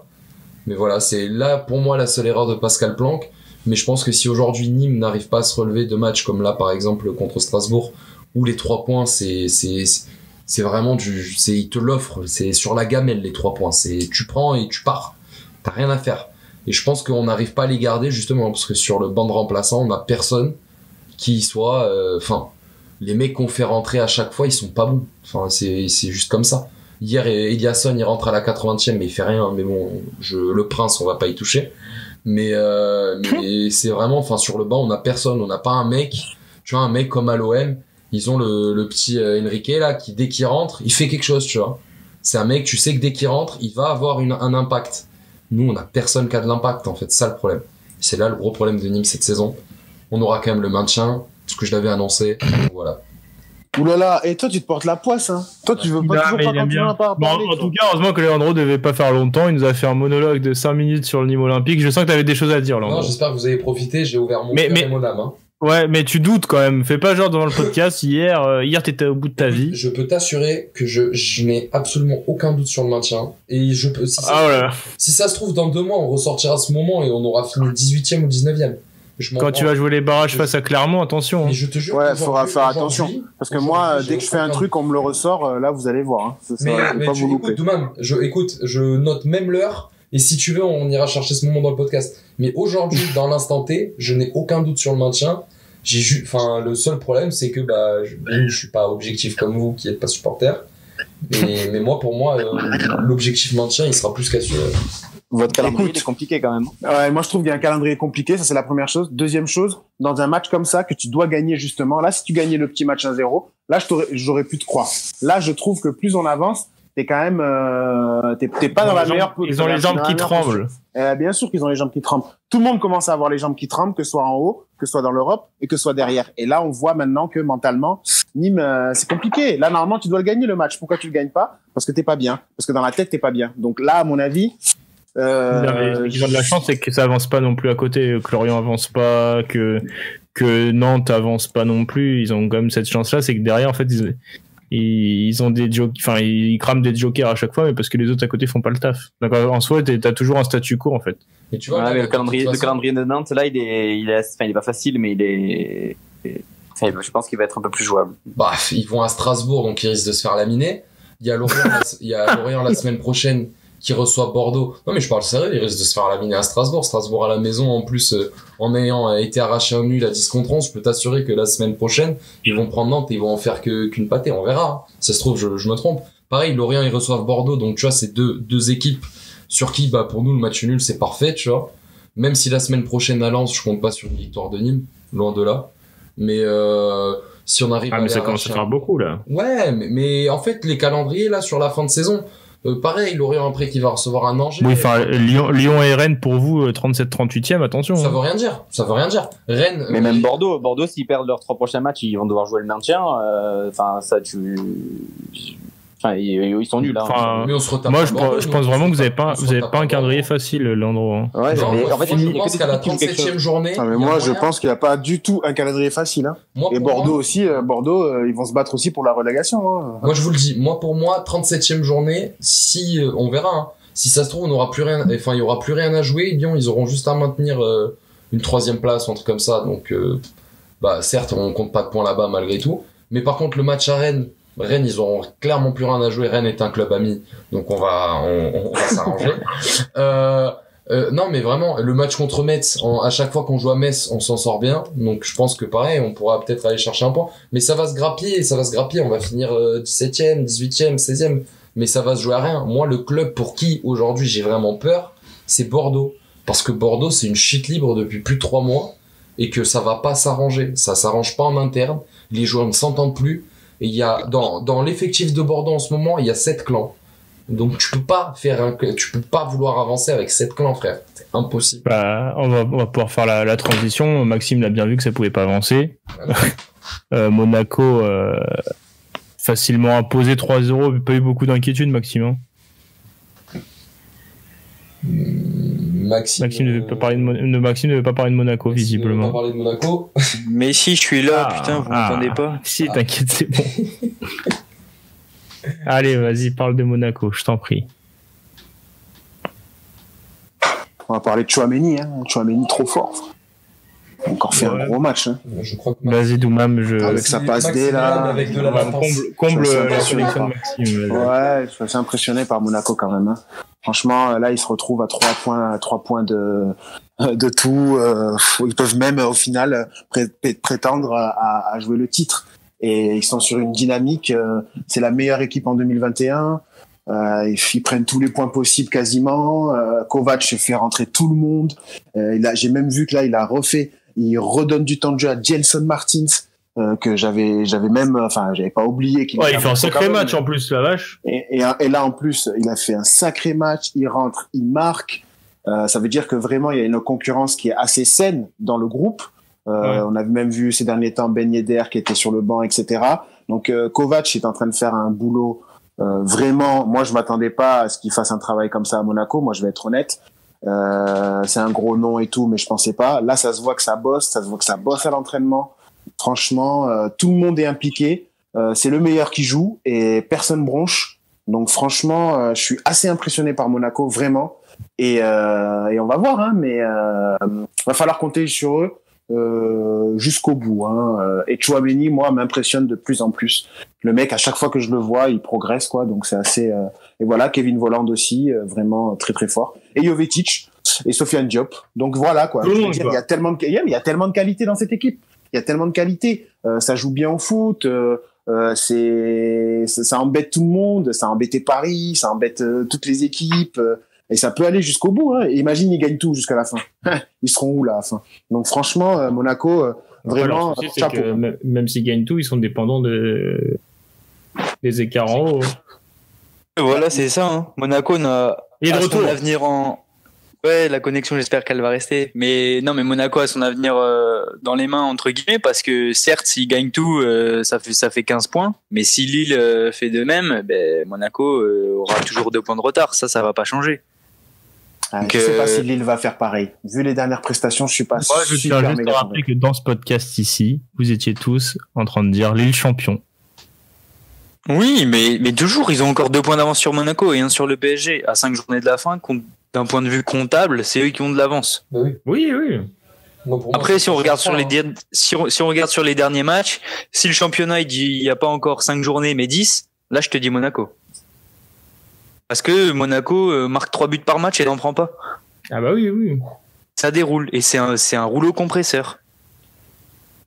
Mais voilà, c'est là pour moi la seule erreur de Pascal Planck. Mais je pense que si aujourd'hui Nîmes n'arrive pas à se relever de matchs comme là par exemple contre Strasbourg, où les 3 points c'est vraiment ils te l'offrent, c'est sur la gamelle les 3 points, tu prends et tu pars, t'as rien à faire. Et je pense qu'on n'arrive pas à les garder justement parce que sur le banc de remplaçants on a personne qui soit, les mecs qu'on fait rentrer à chaque fois ils sont pas bons, c'est juste comme ça. Hier Eliasson il rentre à la 80e mais il fait rien, mais bon le Prince on va pas y toucher, mais c'est vraiment, sur le banc on a personne, on n'a pas un mec, tu vois, un mec comme à l'OM, ils ont le petit Enrique là qui dès qu'il rentre il fait quelque chose, tu vois, c'est un mec, tu sais que dès qu'il rentre il va avoir un impact. Nous on a personne qui a de l'impact en fait, c'est ça le problème, c'est là le gros problème de Nîmes cette saison. On aura quand même le maintien, ce que je l'avais annoncé, voilà. Ouh là là, et toi tu te portes la poisse, hein. Toi tu veux pas toujours pas continuer à parler. En tout cas, heureusement que Leandro devait pas faire longtemps, il nous a fait un monologue de 5 minutes sur le Nîmes Olympique. Je sens que t'avais des choses à dire, Leandro. Non, j'espère que vous avez profité, j'ai ouvert mon cœur et mon âme. Hein. Ouais, mais tu doutes quand même. Fais pas genre devant le podcast. Hier t'étais au bout de ta vie. Je peux t'assurer que je n'ai absolument aucun doute sur le maintien. Et je peux, si ça se trouve, dans 2 mois, on ressortira à ce moment et on aura fini 18e ou 19e. Quand tu vas jouer les barrages face à Clermont, attention. Mais je te jure. Ouais, faudra faire attention. Parce que moi, dès que je fais un truc, on me le ressort, là, vous allez voir, hein. Mais tu écoutes, Doumam, je note même l'heure. Et si tu veux, on ira chercher ce moment dans le podcast. Mais aujourd'hui, dans l'instant T, je n'ai aucun doute sur le maintien. Le seul problème, c'est que, je suis pas objectif comme vous, qui êtes pas supporter. Mais pour moi, l'objectif maintien, il sera plus qu'assuré. Votre calendrier est compliqué quand même. Ouais, moi je trouve qu'il y a un calendrier compliqué, ça c'est la première chose. Deuxième chose, dans un match comme ça que tu dois gagner justement, là si tu gagnais le petit match 1-0, là j'aurais pu te croire. Là je trouve que plus on avance, t'es quand même t'es pas dans la meilleure position. Ils ont les jambes qui tremblent. Bien sûr qu'ils ont les jambes qui tremblent. Tout le monde commence à avoir les jambes qui tremblent, que ce soit en haut, que ce soit dans l'Europe et que ce soit derrière. Et là on voit maintenant que mentalement Nîmes c'est compliqué. Là normalement tu dois le gagner le match. Pourquoi tu le gagnes pas? Parce que t'es pas bien. Parce que dans la tête t'es pas bien. Donc là à mon avis ils ont de la chance, c'est que ça avance pas non plus à côté, que Lorient avance pas, que Nantes avance pas non plus. Ils ont quand même cette chance-là, c'est que derrière, en fait, ils ont des ils crament des jokers à chaque fois, mais parce que les autres à côté font pas le taf. Donc en soi, t'as toujours un statu quo en fait. Et tu vois, le calendrier de Nantes, là, il est pas facile, mais je pense qu'il va être un peu plus jouable. Ils vont à Strasbourg, donc ils risquent de se faire laminer. Il y a Lorient la semaine prochaine qui reçoit Bordeaux. Non mais je parle sérieux, ils risquent de se faire laminer à Strasbourg. Strasbourg à la maison, en plus, en ayant été arraché un nul à 10-11, je peux t'assurer que la semaine prochaine, ils vont prendre Nantes et ils vont en faire qu'une pâtée, on verra. Ça se trouve, je me trompe. Pareil, Lorient, ils reçoivent Bordeaux, donc tu vois, c'est deux équipes sur qui, pour nous, le match nul, c'est parfait, tu vois. Même si la semaine prochaine à Lens, je compte pas sur une victoire de Nîmes, loin de là. Mais si on arrive mais ça commence à faire beaucoup, là. Ouais, mais en fait, les calendriers, là, sur la fin de saison, pareil, Lorient après qui va recevoir un Angers. Oui, Lyon et Rennes pour vous 37-38e, attention. Ça veut rien dire. Rennes. Mais même Bordeaux, s'ils perdent leurs 3 prochains matchs, ils vont devoir jouer le maintien. Ils sont nuls. Hein. Mais on se retape. Moi, je pense vraiment que vous avez pas un calendrier facile, Leandro. Hein. Ouais, en fait, je pense qu'à la 37e journée. Mais moi, je pense qu'il n'y a pas du tout un calendrier facile. Hein. Et Bordeaux aussi, ils vont se battre aussi pour la relégation. Hein. Moi, je vous le dis. Pour moi, 37e journée, si on verra. Hein. Si ça se trouve, on n'aura plus rien. Enfin, il y aura plus rien à jouer. Lyon, ils auront juste à maintenir une 3e place, un truc comme ça. Donc, certes, on compte pas de points là-bas malgré tout. Mais par contre, le match à Rennes, ils auront clairement plus rien à jouer. Rennes est un club ami, donc on va s'arranger. Non, mais vraiment, le match contre Metz, à chaque fois qu'on joue à Metz, on s'en sort bien. Donc je pense que pareil, on pourra peut-être aller chercher un point. Mais ça va se grappiller. On va finir 17e, 18e, 16e. Mais ça va se jouer à rien. Moi, le club pour qui aujourd'hui j'ai vraiment peur, c'est Bordeaux. Parce que Bordeaux, c'est une chute libre depuis plus de 3 mois et que ça va pas s'arranger. Ça s'arrange pas en interne. Les joueurs ne s'entendent plus. Et il y a, dans l'effectif de Bordeaux en ce moment, il y a 7 clans. Donc tu peux pas vouloir avancer avec 7 clans, frère. C'est impossible. On va pouvoir faire la transition. Maxime l'a bien vu que ça pouvait pas avancer. Monaco, facilement imposé 3-0. Pas eu beaucoup d'inquiétude, Maxime. Hein. Maxime ne veut pas parler de Monaco, visiblement. Ne veut pas parler de Monaco. Mais si, je suis là, putain, vous m'entendez pas? Si, t'inquiète, c'est bon. Allez, vas-y, parle de Monaco, je t'en prie. On va parler de Tchouaméni, hein. Tchouaméni trop fort. Il a encore fait un gros match. Hein. Je crois que vas-y, Doumam, avec sa passe D là. Avec de la latence. Comble la connexion de Maxime. Ouais, je suis assez impressionné par Monaco quand même. Hein. Franchement, là, ils se retrouvent à 3 points de tout. Ils peuvent même, au final, prétendre à jouer le titre. Et ils sont sur une dynamique. C'est la meilleure équipe en 2021. Ils prennent tous les points possibles quasiment. Kovac fait rentrer tout le monde. J'ai même vu que là, il redonne du temps de jeu à Gelson Martins. Que j'avais pas oublié qu'il il fait un sacré match en plus, la vache. Et là en plus il a fait un sacré match, il rentre, il marque, ça veut dire que vraiment il y a une concurrence qui est assez saine dans le groupe. On avait même vu ces derniers temps Ben Yedder qui était sur le banc, etc. Donc Kovac est en train de faire un boulot vraiment, moi je m'attendais pas à ce qu'il fasse un travail comme ça à Monaco, moi je vais être honnête. C'est un gros nom et tout, mais je pensais pas. Là ça se voit que ça bosse à l'entraînement. Franchement, tout le monde est impliqué. C'est le meilleur qui joue et personne bronche. Donc franchement, je suis assez impressionné par Monaco, vraiment. Et on va voir, hein, mais va falloir compter sur eux jusqu'au bout. Hein. Et Tchouaméni, moi, m'impressionne de plus en plus. Le mec, à chaque fois que je le vois, il progresse, quoi. Donc c'est assez. Et voilà, Kevin Volland aussi, vraiment très très fort. Et Jovetic et Sofiane Diop. Donc voilà, quoi. Je veux dire, il y a tellement de qualité dans cette équipe. Il y a tellement de qualité, ça joue bien au foot, ça embête tout le monde, ça a embêté Paris, ça embête toutes les équipes, et ça peut aller jusqu'au bout. Hein. Et imagine, ils gagnent tout jusqu'à la fin. Ils seront où là à la fin? Donc franchement, Monaco, vraiment. Alors, c'est que même s'ils gagnent tout, ils sont dépendants des écarts en haut. Voilà, c'est ça. Hein. Monaco n'a pas son avenir en. Ouais, la connexion, j'espère qu'elle va rester. Mais non, mais Monaco a son avenir dans les mains, entre guillemets, parce que certes, s'il gagne tout, ça fait 15 points. Mais si Lille fait de même, ben, Monaco aura toujours 2 points de retard. Ça va pas changer. Je sais pas si Lille va faire pareil. Vu les dernières prestations, je suis pas sûr. Je tiens juste à rappeler que dans ce podcast ici, vous étiez tous en train de dire Lille champion. Oui, mais toujours, ils ont encore 2 points d'avance sur Monaco et 1 sur le PSG. À 5 journées de la fin, d'un point de vue comptable, c'est eux qui ont de l'avance. Oui. Après, si on regarde sur les derniers matchs, si le championnat il n'y a pas encore 5 journées mais 10, là je te dis Monaco. Parce que Monaco marque 3 buts par match et n'en prend pas. Ah bah oui. Ça déroule et c'est un rouleau compresseur.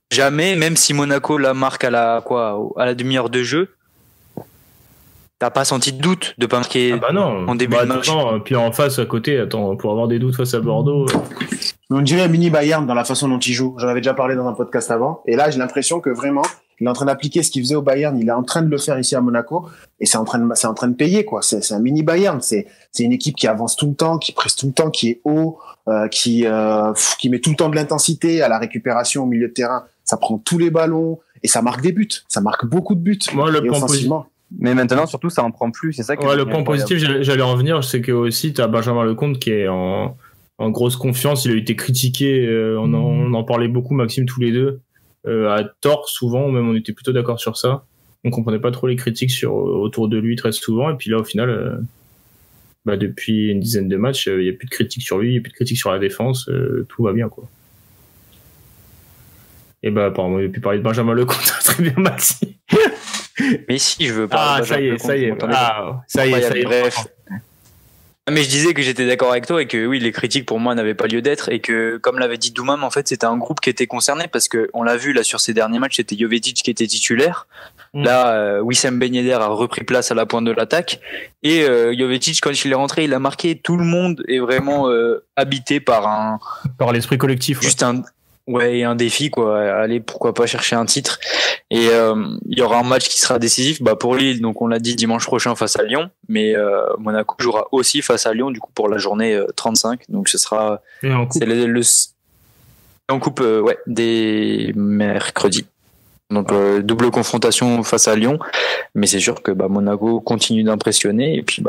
Jamais, même si Monaco la marque à la demi-heure de jeu, t'as pas senti de doute de pas marquer en début de match. Puis en face, à côté, pour avoir des doutes face à Bordeaux. On dirait un mini Bayern dans la façon dont il joue. J'en avais déjà parlé dans un podcast avant. Et là, j'ai l'impression que vraiment, il est en train d'appliquer ce qu'il faisait au Bayern. Il est en train de le faire ici à Monaco. Et c'est en train de payer, quoi. C'est un mini Bayern. C'est une équipe qui avance tout le temps, qui presse tout le temps, qui est haut, qui met tout le temps de l'intensité à la récupération au milieu de terrain. Ça prend tous les ballons et ça marque des buts. Ça marque beaucoup de buts. Moi, le point positif. Mais maintenant, surtout, ça en prend plus. C'est ça qui le point positif, j'allais en venir, c'est que aussi, t'as Benjamin Lecomte qui est en grosse confiance. Il a été critiqué. On en parlait beaucoup, Maxime, tous les deux. À tort, souvent. Même, on était plutôt d'accord sur ça. On comprenait pas trop les critiques autour de lui très souvent. Et puis là, au final, depuis une dizaine de matchs, il y a plus de critiques sur lui, il y a plus de critiques sur la défense. Tout va bien, quoi. Et apparemment, il a pu parler de Benjamin Lecomte. Très bien, Maxime. Mais si, je veux pas. Ça y est. Bref. Mais je disais que j'étais d'accord avec toi et que oui, les critiques pour moi n'avaient pas lieu d'être et que, comme l'avait dit Doumam, en fait, c'était un groupe qui était concerné parce que on l'a vu là sur ces derniers matchs, c'était Jovetic qui était titulaire. Là, Wissam Ben Yedder a repris place à la pointe de l'attaque et Jovetic, quand il est rentré, il a marqué. Tout le monde est vraiment habité par l'esprit collectif. Juste un défi, quoi. Allez, pourquoi pas chercher un titre. Et il y aura un match qui sera décisif pour Lille, donc on l'a dit dimanche prochain face à Lyon, mais Monaco jouera aussi face à Lyon du coup pour la journée 35, donc ce sera en coupe dès mercredi. Donc double confrontation face à Lyon, mais c'est sûr que Monaco continue d'impressionner et puis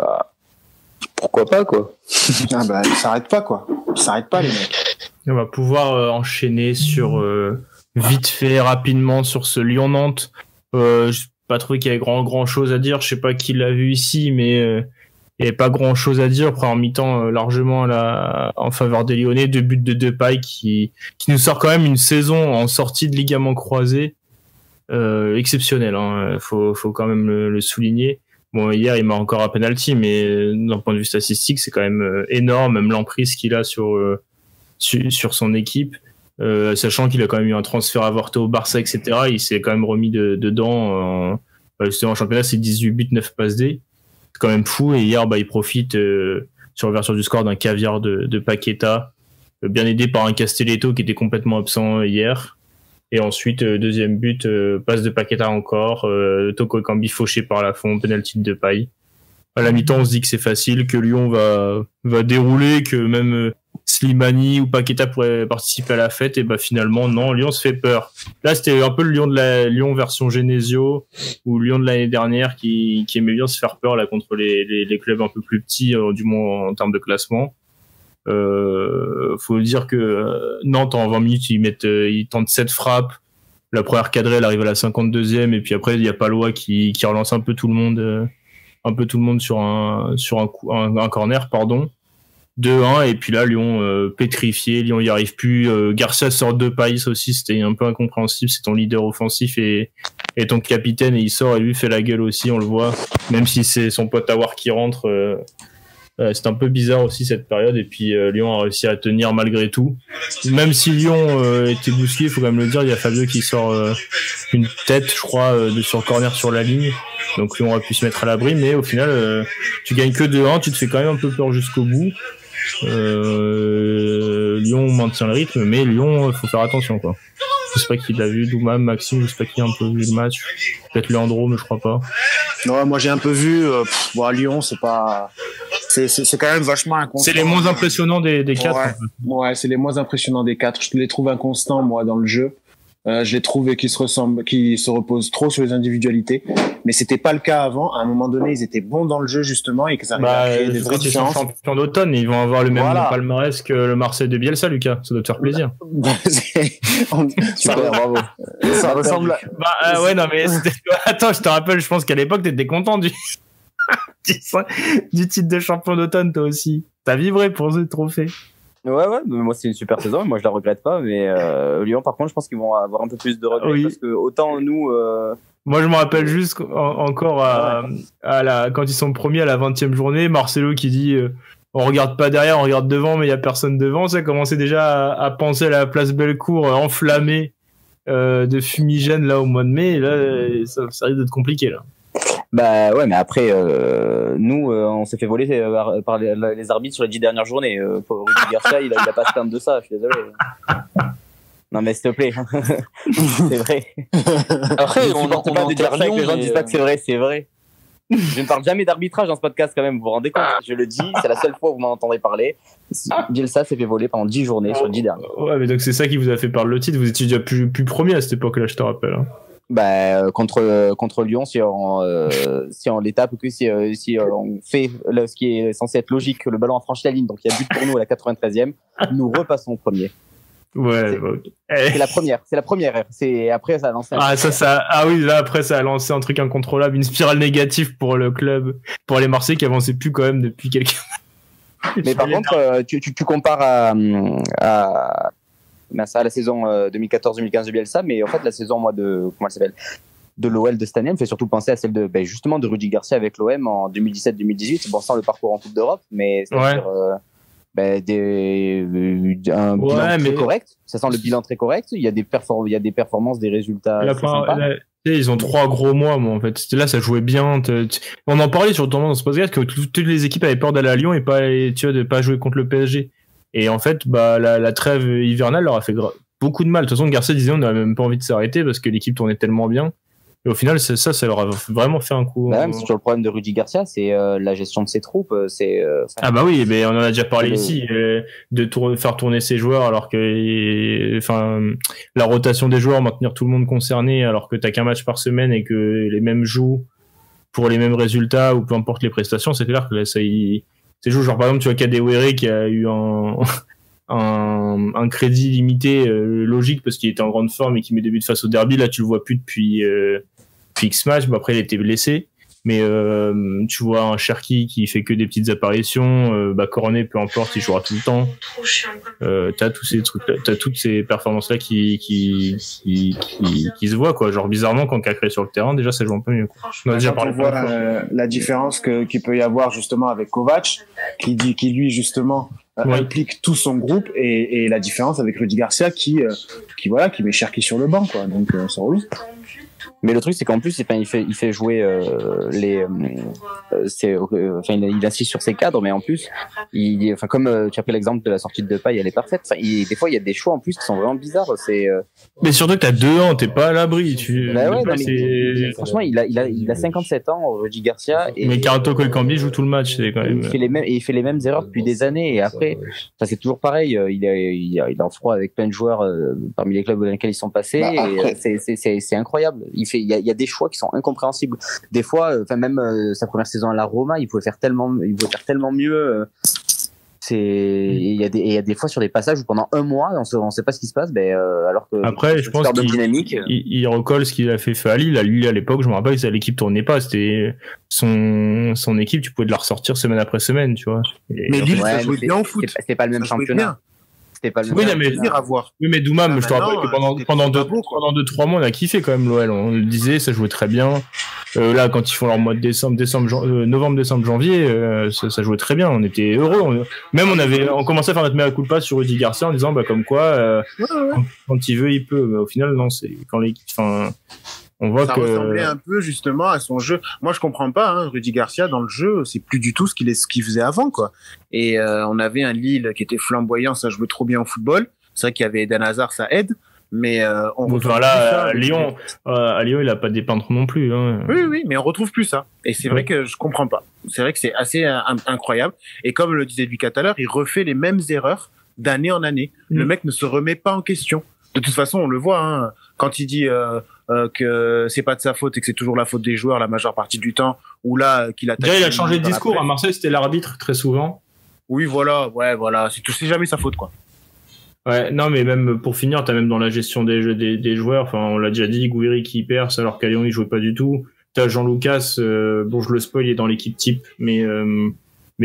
pourquoi pas, quoi. Ils s'arrêtent pas, quoi. Ils s'arrêtent pas, les mecs. On va pouvoir enchaîner sur vite fait, rapidement, sur ce Lyon-Nantes. pas trouvé qu'il y avait grand chose à dire. Je sais pas qui l'a vu ici, mais il n'y avait pas grand chose à dire. Après, en mi-temps, largement en faveur des Lyonnais, 2 buts de Depay qui nous sort quand même une saison en sortie de ligament croisé exceptionnelle. Hein. Faut quand même le souligner. Bon, hier, il m'a encore un penalty, mais d'un point de vue statistique, c'est quand même énorme, même l'emprise qu'il a sur son équipe. Sachant qu'il a quand même eu un transfert avorté au Barça, etc. Il s'est quand même remis dedans. Justement, en championnat, c'est 18 buts, 9 passes D. C'est quand même fou. Et hier, il profite sur l'ouverture du score d'un caviar de Paqueta, bien aidé par un Castelletto qui était complètement absent hier. Et ensuite, deuxième but, passe de Paqueta encore, Toko Ekambi fauché par la fond, penalty de Depay. À la mi-temps, on se dit que c'est facile, que Lyon va dérouler, que même Slimani ou Paqueta pourraient participer à la fête. Et finalement, non, Lyon se fait peur. Là, c'était un peu le Lyon de la Lyon version Genesio ou Lyon de l'année dernière qui aimait bien se faire peur là contre les clubs un peu plus petits, du moins en termes de classement. Faut dire que Nantes en 20 minutes ils tentent 7 frappes. La première cadrée elle arrive à la 52e et puis après il y a Palois qui relance un peu tout le monde sur un corner 2-1 et puis là Lyon pétrifié, Lyon y arrive plus. Garcia sort de Paris aussi, c'était un peu incompréhensible, c'est ton leader offensif et ton capitaine et il sort et lui fait la gueule aussi, on le voit, même si c'est son pote Aouar qui rentre. C'est un peu bizarre aussi cette période et puis Lyon a réussi à tenir malgré tout. Même si Lyon était bousculé, il faut quand même le dire, il y a Fabio qui sort une tête, je crois, sur le corner sur la ligne. Donc Lyon aurait pu se mettre à l'abri, mais au final, tu gagnes que 2-1, tu te fais quand même un peu peur jusqu'au bout. Lyon maintient le rythme, mais Lyon, faut faire attention, quoi. Je sais pas qui l'a vu, Doumam, Maxime, je sais pas qui a un peu vu le match. Peut-être Leandro, mais je crois pas. Non, moi j'ai un peu vu. À Lyon, c'est pas. C'est quand même vachement inconstant. C'est les moins impressionnants des 4. Ouais, ouais, c'est les moins impressionnants des 4. Je les trouve inconstants, moi, dans le jeu. Je les trouve qui se reposent trop sur les individualités. Mais c'était pas le cas avant. À un moment donné, ils étaient bons dans le jeu, justement, et qu'ils arrivaient à créer des vraies différences. Ils sont champions d'automne, ils vont avoir le même palmarès que le Marseille de Bielsa, Lucas. Ça doit te faire plaisir. Bravo. Ça ressemble à... ouais, non, mais attends, je te rappelle, je pense qu'à l'époque, t'étais content du titre de champion d'automne, toi aussi. T'as vibré pour ce trophée. Ouais, mais moi c'est une super saison, moi je la regrette pas, mais Lyon par contre je pense qu'ils vont avoir un peu plus de regrets parce que autant nous... Moi je me rappelle juste encore quand ils sont premiers à la 20e journée, Marcelo qui dit on regarde pas derrière, on regarde devant mais il y a personne devant, ça commençait déjà à penser à la place Bellecour enflammée de fumigène là au mois de mai, et là ça risque d'être compliqué là. Bah ouais, mais après nous on s'est fait voler par les arbitres sur les 10 dernières journées. Rudy Garcia il a pas se plaindre de ça, je suis désolé. Non mais s'il te plaît. C'est vrai. Après on enterre Lyon, les gens disent pas que c'est vrai. Je ne parle jamais d'arbitrage dans ce podcast quand même, vous vous rendez compte? Je le dis, c'est la seule fois où vous m'entendrez parler. Bielsa s'est fait voler pendant 10 journées sur 10 dernières. Ouais, mais donc c'est ça qui vous a fait perdre le titre, vous étiez déjà plus premier à cette époque-là, je te rappelle. Hein. Bah contre Lyon si on les tape ou que si on fait ce qui est censé être logique, que le ballon a franchi la ligne, donc il y a but pour nous à la 93e, nous repassons premier. Ouais, c'est la première. C'est après ça a lancé là après ça a lancé un truc incontrôlable, une spirale négative pour le club, pour les Marseillais qui avançaient plus quand même depuis quelques. Mais par contre, tu compares à la saison 2014-2015 de Bielsa, mais en fait la saison de l'OL de cette année me fait surtout penser à celle justement de Rudy Garcia avec l'OM en 2017-2018, bon sans le parcours en Coupe d'Europe, mais c'est-à-dire un bilan très correct. Ça sent le bilan très correct. Il y a des performances, des résultats. Ils ont 3 gros mois, moi, en fait. Là, ça jouait bien. On en parlait sur le tournoi dans ce podcast que toutes les équipes avaient peur d'aller à Lyon et de pas jouer contre le PSG. Et en fait, la trêve hivernale leur a fait beaucoup de mal. De toute façon, Garcia disait on n'avait même pas envie de s'arrêter parce que l'équipe tournait tellement bien. Et au final, ça leur a vraiment fait un coup. Même c'est toujours le problème de Rudy Garcia, c'est la gestion de ses troupes. Ah bah oui, mais on en a déjà parlé ici, faire tourner ses joueurs alors que, la rotation des joueurs, maintenir tout le monde concerné alors que t'as qu'un match par semaine et que les mêmes jouent pour les mêmes résultats ou peu importe les prestations, c'est clair que là, c'est joué. Genre par exemple, tu vois Kadewere qui a eu un crédit limité logique parce qu'il était en grande forme et qui met des buts face au derby. Là, tu le vois plus depuis fix match. Bon, après, il était blessé. Mais tu vois un Cherki qui fait que des petites apparitions, Cornet, peu importe, il jouera tout le temps. T'as tous ces trucs, t'as toutes ces performances là qui se voient quoi. Genre bizarrement quand Cacré est sur le terrain, déjà ça joue un peu mieux. On a déjà parlé. On voit la différence qu'il peut y avoir justement avec Kovac, qui lui justement implique tout son groupe, et la différence avec Rudy Garcia qui met Cherki sur le banc quoi. Donc ça roule. Mais le truc, c'est qu'en plus, il fait jouer il insiste sur ses cadres, mais en plus, comme tu as pris l'exemple de la sortie de Depay, elle est parfaite. Des fois, il y a des choix en plus qui sont vraiment bizarres. Mais surtout que t'as 2 ans, t'es pas à l'abri. Franchement, il a 57 ans, Rudy Garcia. Mais Carato Colcambi joue tout le match, c'est quand même. Il fait les mêmes erreurs depuis des années, et après, c'est toujours pareil. Il est en froid avec plein de joueurs parmi les clubs dans lesquels ils sont passés. C'est incroyable. Il y a des choix qui sont incompréhensibles. Des fois, même sa première saison à la Roma, il pouvait faire tellement mieux. Il y a des fois sur des passages où pendant un mois, on sait pas ce qui se passe, alors que après, je pense qu'il recolle ce qu'il a fait à Lille. À Lille, à l'époque, je me rappelle, l'équipe tournait pas. C'était son équipe, tu pouvais de la ressortir semaine après semaine, tu vois. Mais Lille, ça jouait bien au foot. C'était pas le même championnat. C'était pas le même à voir. Oui, mais Doumam, je te rappelle que pendant 2-3 mois, on a kiffé quand même l'OL. On le disait, ça jouait très bien. Là, quand ils font leur mois de novembre, décembre, janvier, ça jouait très bien. On était heureux. On commençait à faire notre mea culpa sur Rudy Garcia en disant, comme quoi, quand il veut, il peut. Mais au final, non, c'est quand on voit ça ressemblait un peu justement à son jeu. Moi, je comprends pas. Rudy Garcia dans le jeu, c'est plus du tout ce qu'il faisait avant, quoi. Et on avait un Lille qui était flamboyant, ça jouait trop bien au football. C'est vrai qu'il y avait Eden Hazard, ça aide. Mais à Lyon, il a pas dépeindre non plus. Hein. Oui, mais on retrouve plus ça. Et c'est vrai que je comprends pas. C'est vrai que c'est assez incroyable. Et comme le disait Lucas tout à l'heure, il refait les mêmes erreurs d'année en année. Le mec ne se remet pas en question. De toute façon, on le voit quand il dit que c'est pas de sa faute et que c'est toujours la faute des joueurs la majeure partie du temps, ou là qu'il attaque. Déjà, il a changé de discours. À Marseille, c'était l'arbitre très souvent. Oui, voilà. C'est jamais sa faute, quoi. Ouais, non, mais même pour finir, t'as même dans la gestion des joueurs, enfin, on l'a déjà dit, Gouiri qui perce alors qu'à Lyon, il jouait pas du tout. T'as Jean-Lucas, bon, je le spoil, il est dans l'équipe type, mais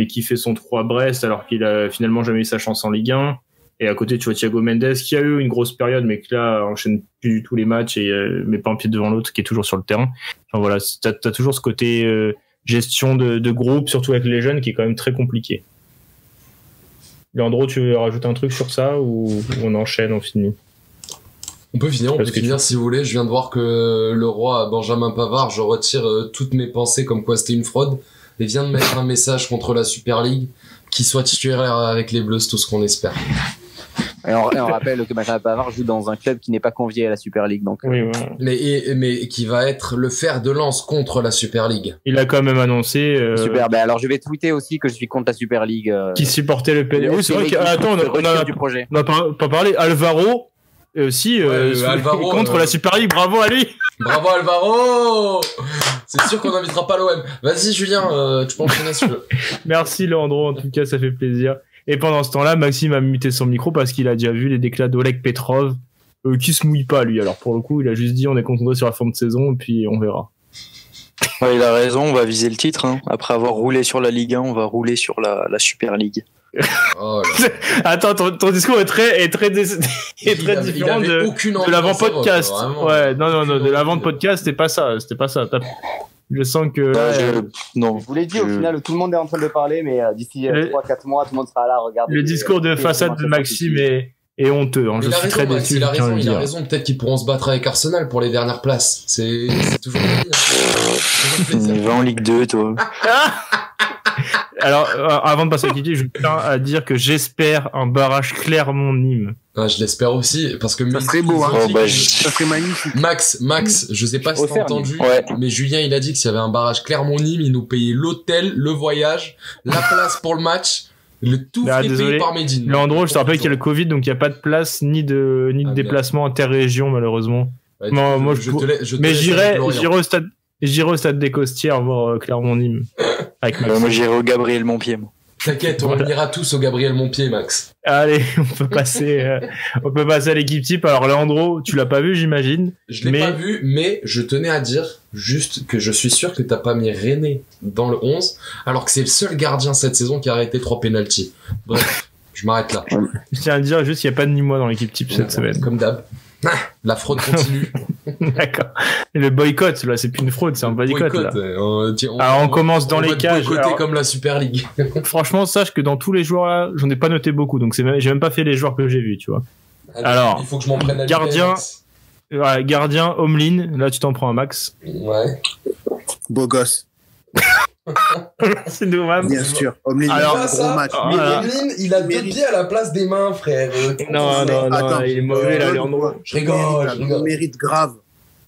qui fait son 3 à Brest alors qu'il a finalement jamais eu sa chance en Ligue 1. Et à côté, tu vois Thiago Mendes qui a eu une grosse période, mais qui là enchaîne plus du tout les matchs et met pas un pied devant l'autre, qui est toujours sur le terrain. Enfin voilà, t'as toujours ce côté gestion de groupe, surtout avec les jeunes, qui est quand même très compliqué. Leandro, tu veux rajouter un truc sur ça ou on enchaîne, on finit? On peut finir si vous voulez. Je viens de voir que le roi Benjamin Pavard, je retire toutes mes pensées comme quoi c'était une fraude, et vient de mettre un message contre la Super League, qui soit titulaire avec les Bleus, c'est tout ce qu'on espère. Et on rappelle que Benjamin Pavard joue dans un club qui n'est pas convié à la Super League, donc. Oui, ouais. Mais qui va être le fer de lance contre la Super League. Il a quand même annoncé. Super. Alors je vais tweeter aussi que je suis contre la Super League. Qui supportait le PSG. Oui, c'est vrai qu'attends, on a pas parlé. Alvaro. Alvaro, contre la Super League. Bravo à lui. Bravo Alvaro. C'est sûr qu'on n'invitera pas l'OM. Vas-y Julien, tu peux enchaîner si tu veux. Merci Leandro, en tout cas ça fait plaisir. Et pendant ce temps-là, Maxime a muté son micro parce qu'il a déjà vu les déclats d'Oleg Petrov, qui se mouille pas lui. Alors pour le coup, il a juste dit on est concentré sur la fin de saison et puis on verra. Ouais, il a raison, on va viser le titre. Après avoir roulé sur la Ligue 1, on va rouler sur la Super League. Oh là. Attends, ton discours est très différent de l'avant-podcast. Ouais, non, de l'avant-podcast, c'était pas ça. Je sens que... Non. Je vous l'ai dit, au final, tout le monde est en train de parler, mais d'ici 3-4 mois, tout le monde sera là à regarder. Le discours de façade de Maxime est honteeux. Je suis très déçu. Il a raison. Peut-être qu'ils pourront se battre avec Arsenal pour les dernières places. C'est toujours bien. Va en Ligue 2, toi. Alors, avant de passer à Kiki, je tiens à dire que j'espère un barrage Clermont-Nîmes. Ah, je l'espère aussi, parce que... Ça serait beau, ça serait magnifique. Max, je sais pas si t'as entendu, mais Julien, il a dit que s'il y avait un barrage Clermont-Nîmes, il nous payait l'hôtel, le voyage, la place pour le match, le tout payé par Medine. Leandro, je te rappelle qu'il y a le Covid, donc il n'y a pas de place, ni de déplacement interrégion, malheureusement. Ouais, moi, j'irai au stade des Costières voir Clermont-Nîmes. Moi, j'irai au Gabriel Montpied. T'inquiète, on ira tous au Gabriel Montpied, Max. Allez, on peut passer à l'équipe type. Alors, Leandro, tu l'as pas vu, j'imagine. Je l'ai pas vu, mais je tenais à dire juste que je suis sûr que t'as pas mis René dans le 11, alors que c'est le seul gardien cette saison qui a arrêté 3 pénaltys. Bref, je m'arrête là. Je tiens à dire juste qu'il n'y a pas de Nîmois dans l'équipe type cette semaine. Comme d'hab. La fraude continue. D'accord. Et le boycott, là, c'est plus une fraude, c'est un boycott. Là. Alors, on commence dans les cages. Boycotter comme la Super League. Franchement, sache que dans tous les joueurs là, j'en ai pas noté beaucoup, donc j'ai même pas fait les joueurs que j'ai vus, tu vois. Alors, il faut que je m'en prenne à gardien, Homelin, là tu t'en prends un max. Ouais. Beau gosse. C'est dommage. Bien sûr. Homelin, alors, il a un gros match. Mais Homelin, il a 2 pieds à la place des mains, frère. Non, attends, il est mauvais là, Leandro. Je rigole.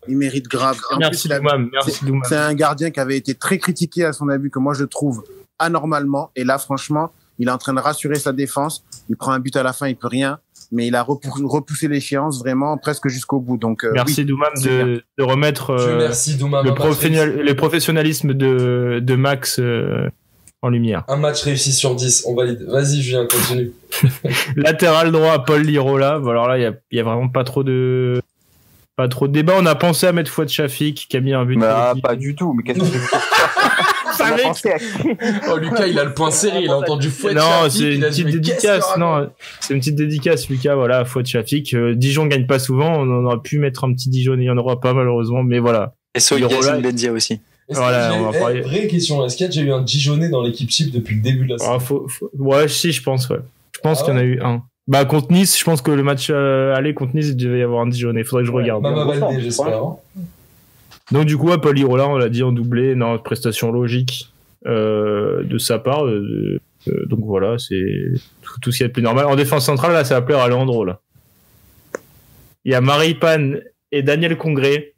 Il mérite grave. En merci Doumam, merci Doumam. C'est un gardien qui avait été très critiqué à son abus, que moi je trouve anormalement. Et là, franchement, il est en train de rassurer sa défense. Il prend un but à la fin, il peut rien. Mais il a repoussé l'échéance vraiment presque jusqu'au bout. Donc, merci oui, Doumam de remettre le professionnalisme de Max en lumière. Un match réussi sur 10, on valide. Vas-y Julien, continue. Latéral droit, Paul Lirola. Alors là, il y a vraiment pas trop de débat. On a pensé à mettre Fouad Chafik qui a mis un but. Bah, pas du tout. Mais qu'est-ce que Oh, Lucas, il a le point serré, il a entendu Fouad Chafik. Non, c'est une petite dédicace. Non, c'est une petite dédicace, Lucas. Voilà, Fouad Chafik. Dijon gagne pas souvent. On aurait pu mettre un petit Dijon, il y en aura pas malheureusement, mais voilà. Et Soyazine Bendia aussi. Voilà, vraie question. Est-ce qu'il y a déjà eu un Dijonais dans l'équipe type depuis le début de la saison? Ouais, si, je pense, ouais. Je pense qu'il y en a eu un. Bah, contre Nice, je pense que le match aller contre Nice, il devait y avoir un Dijonais. Faudrait que je regarde. Mama Baldé, j'espère. Donc, du coup, Paul Lirola, on l'a dit en doublé, non, prestation logique de sa part. Donc voilà, c'est tout ce qu'il y a de plus normal. En défense centrale, là, ça va plaire à Leandro, là. Il y a Maripane et Daniel Congré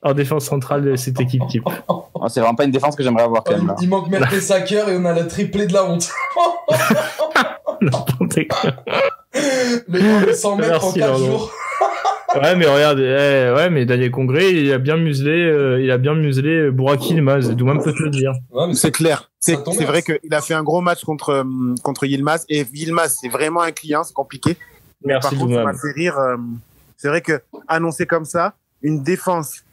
en défense centrale de cette équipe type. C'est vraiment pas une défense que j'aimerais avoir quand même. Là. Il manque Mertesacker et on a le triplé de la honte. Les gars, le 100 mètres en 4 jours. Ouais, mais regarde, mais Daniel Congré, il a bien muselé Bouraki Yilmaz. Doumam peut te le dire. Ouais, c'est clair. C'est vrai qu'il a fait un gros match contre Yilmaz, et Yilmaz, c'est vraiment un client, c'est compliqué. Merci, par contre, ça m'a fait rire. C'est vrai que annoncer comme ça, une défense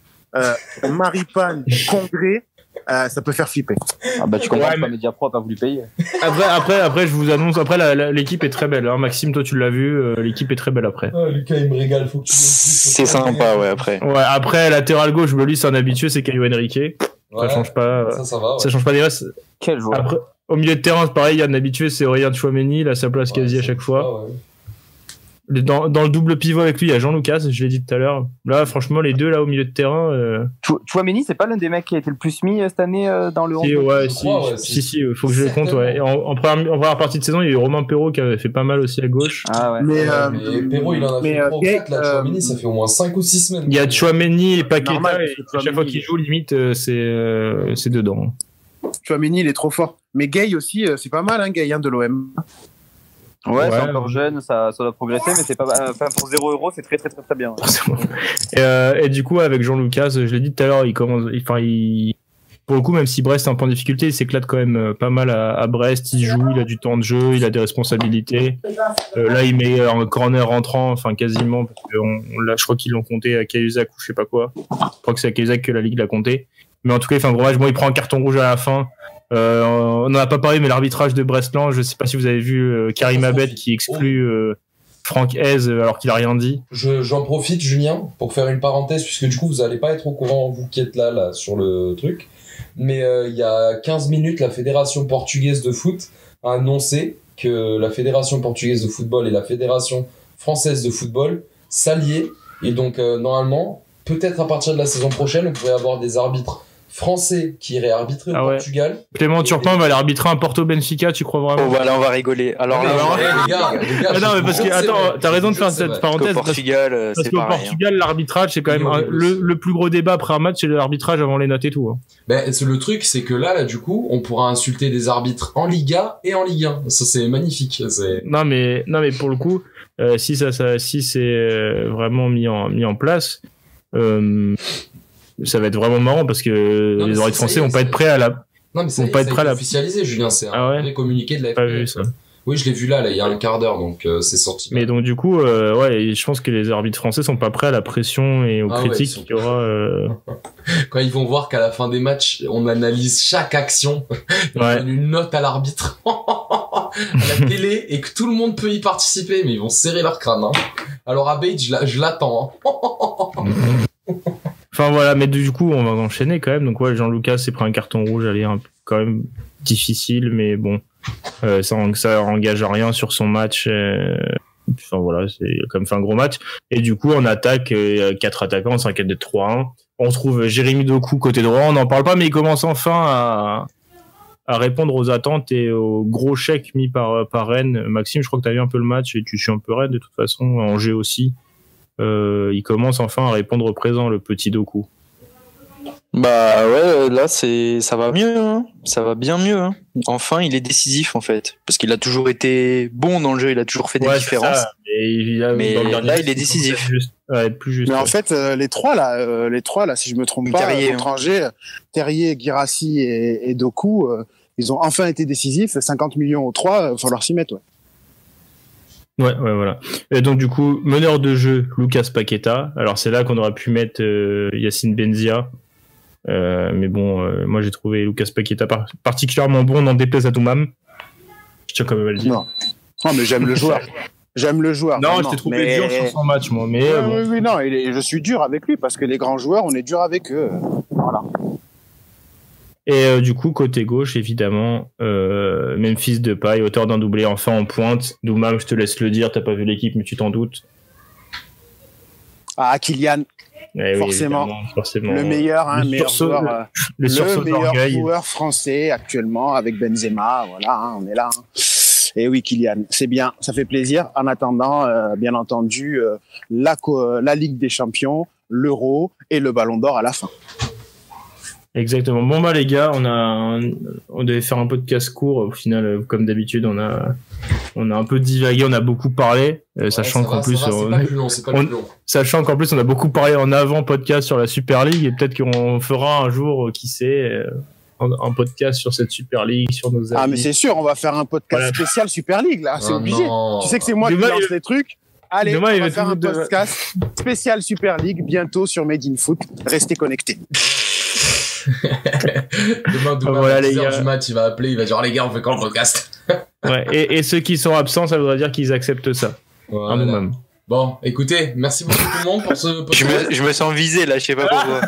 Maripane, Congré, ça peut faire flipper. Ah bah tu comprends que Mediapro a pas voulu payer. Après, je vous annonce, l'équipe est très belle. Hein. Maxime, toi tu l'as vu, l'équipe est très belle après. Oh, Lucas, il me régale, faut que tu c'est sympa, ouais, après. Ouais, après, latéral gauche, lui, c'est un habitué, c'est Caio Henrique. Ça change pas. Ça va. Ouais. Ça change pas des masses. Quel joueur. Après, au milieu de terrain, pareil, il y a un habitué, c'est Aurélien Tchouaméni, il a sa place quasi à chaque fois. Dans le double pivot avec lui, il y a Jean Lucas, je l'ai dit tout à l'heure. Là, franchement, les deux là au milieu de terrain. Tchouaméni, c'est pas l'un des mecs qui a été le plus mis cette année dans le 11. Si, faut que je le compte. Ouais. En première partie de saison, il y a eu Romain Perrault qui avait fait pas mal aussi à gauche. Ah ouais. Mais Perrault, il en a fait 3 ou 4 là. Tchouaméni, ça fait au moins 5 ou 6 semaines. Il y a Tchouaméni et Paqueta, et à chaque fois qu'il joue, limite, c'est dedans. Tchouaméni, il est trop fort. Mais Gay aussi, c'est pas mal, hein, Gay, de l'OM. Ouais, c'est encore jeune, ça doit progresser, mais c'est pas, enfin, pour 0€, c'est très bien. Et du coup, avec Jean Lucas, je l'ai dit tout à l'heure, pour le coup, même si Brest est un peu en difficulté, il s'éclate quand même pas mal à Brest. Il joue, il a du temps de jeu, il a des responsabilités. Là, il met un corner rentrant, enfin quasiment, parce que là, je crois qu'ils l'ont compté à Cahuzac ou je sais pas quoi. Je crois que c'est à Cahuzac que la Ligue l'a compté. Mais en tout cas, il fait un gros match. Bon, il prend un carton rouge à la fin. On n'en a pas parlé, mais l'arbitrage de Brestland, je sais pas si vous avez vu Karim Abed qui exclut Franck Hez alors qu'il a rien dit. J'en profite, Julien, pour faire une parenthèse, puisque du coup, vous allez pas être au courant, vous qui êtes là sur le truc. Mais il y a 15 minutes, la Fédération portugaise de foot a annoncé que la Fédération portugaise de football et la Fédération française de football s'alliaient. Et donc, normalement, peut-être à partir de la saison prochaine, on pourrait avoir des arbitres français qui iraient arbitrer au Portugal. Clément Turpin va aller arbitrer un Porto Benfica, tu crois vraiment? Oh, voilà, on va rigoler. Alors les gars, non, mais parce que, attends, t'as raison de faire cette parenthèse. Au Portugal, parce qu'au Portugal, l'arbitrage, c'est quand même le plus gros débat après un match, c'est l'arbitrage avant les notes et tout. Hein. Ben, le truc, c'est que là, du coup, on pourra insulter des arbitres en Liga et en Ligue 1. Ça, c'est magnifique. Non, mais pour le coup, si c'est vraiment mis en place, ça va être vraiment marrant parce que les oreilles français vont pas être prêts à Non, mais ça, Vont pas être ça a prêts été là. officialisé, Julien. C'est Ah un ouais vrai communiqué de la Pas FPF. vu ça. Oui, je l'ai vu là, il y a un quart d'heure, donc c'est sorti. Mais donc du coup, ouais, je pense que les arbitres français sont pas prêts à la pression et aux critiques qu'il y aura. Quand ils vont voir qu'à la fin des matchs, on analyse chaque action, on donne une note à l'arbitre à la télé et que tout le monde peut y participer, mais ils vont serrer leur crâne. Hein. Alors à Bate, je l'attends. Hein. Enfin voilà, mais du coup, on va enchaîner quand même. Donc ouais, Jean-Lucas s'est pris un carton rouge, allez, quand même difficile, mais bon. Ça engage à rien sur son match. Enfin voilà, c'est comme fait un gros match. Et du coup, on attaque 4 attaquants, on s'inquiète de 3-1. On trouve Jérémy Doku côté droit, on n'en parle pas, mais il commence enfin à répondre aux attentes et aux gros chèques mis par Rennes. Maxime, je crois que tu as vu un peu le match et tu suis un peu Rennes de toute façon, Angers aussi. Il commence enfin à répondre au présent, le petit Doku. Bah ouais, là ça va mieux, hein. Ça va bien mieux. Hein. Enfin, il est décisif en fait, parce qu'il a toujours été bon dans le jeu, il a toujours fait des différences. Mais là, il est décisif. Plus juste. Mais en fait, les trois là, si je me trompe pas, contre Angers, Terrier, Guirassy et Doku, ils ont enfin été décisifs. 50 millions aux trois, il va falloir s'y mettre. Ouais, voilà. Et donc du coup, meneur de jeu, Lucas Paqueta. Alors c'est là qu'on aurait pu mettre Yacine Benzia. Mais bon, moi j'ai trouvé Lucas Paqueta particulièrement bon, n'en déplaise à Doumam. Je tiens quand même à le dire. Non, mais j'aime le joueur. J'aime le joueur. Non, je t'ai trouvé dur sur son match, moi. Mais oui, non, je suis dur avec lui parce que les grands joueurs, on est dur avec eux. Voilà. Et du coup, côté gauche, évidemment, Memphis Depay, auteur d'un doublé enfin en pointe. Doumam, je te laisse le dire, t'as pas vu l'équipe, mais tu t'en doutes. Ah, Kylian. Forcément. Le meilleur, hein, meilleur joueur français actuellement avec Benzema. Voilà, hein, on est là. Hein. Et oui, Kylian, c'est bien, ça fait plaisir. En attendant, bien entendu, la Ligue des Champions, l'Euro et le Ballon d'Or à la fin. Exactement. Bon bah les gars, on devait faire un podcast court. Au final, comme d'habitude, on a un peu divagué, on a beaucoup parlé, sachant qu'en plus, sachant qu'en plus, on a beaucoup parlé en avant podcast sur la Super League et peut-être qu'on fera un jour, qui sait, un podcast sur cette Super League, sur nos amis. Ah mais c'est sûr, on va faire un podcast spécial Super League là, c'est obligé. Non. Tu sais que c'est moi qui lance les trucs. Allez, on va faire un podcast spécial Super League bientôt sur Made in Foot. Restez connectés. Demain, voilà, les gars. Du match, il va appeler, il va dire les gars, on fait quand le podcast? Ouais, et ceux qui sont absents, ça voudrait dire qu'ils acceptent ça. Voilà. Nous-mêmes. Bon, écoutez, merci beaucoup tout le monde pour ce podcast. Je me sens visé là, je sais pas pourquoi.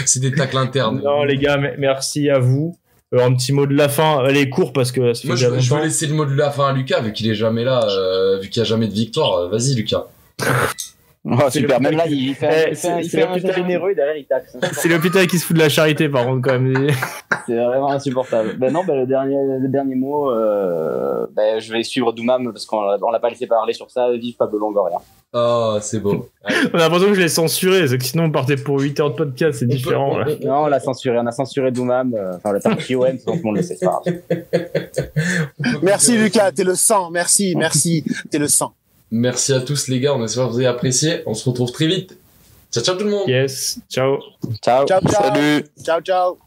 C'est des tacles internes. Non, les gars, merci à vous. Un petit mot de la fin, allez, court parce que ça fait déjà longtemps. Je vais laisser le mot de la fin à Lucas, vu qu'il est jamais là, vu qu'il n'y a jamais de victoire. Vas-y, Lucas. Oh, super, même là, il fait un jeu généreux et derrière il taxe. C'est l'hôpital qui se fout de la charité, par contre, quand même. C'est vraiment insupportable. Le dernier mot, je vais suivre Doumam parce qu'on l'a pas laissé parler sur ça. Vive Pablo Longoria. Oh, c'est beau. On a l'impression que je l'ai censuré, c'est que sinon on partait pour 8 heures de podcast, c'est différent. Non, on l'a censuré, on a censuré Doumam, le parti OM, donc on le sait pas. Merci Lucas, t'es le sang, merci, t'es le sang. Merci à tous les gars, on espère que vous avez apprécié. On se retrouve très vite. Ciao tout le monde. Yes, ciao. Ciao. Salut. Ciao.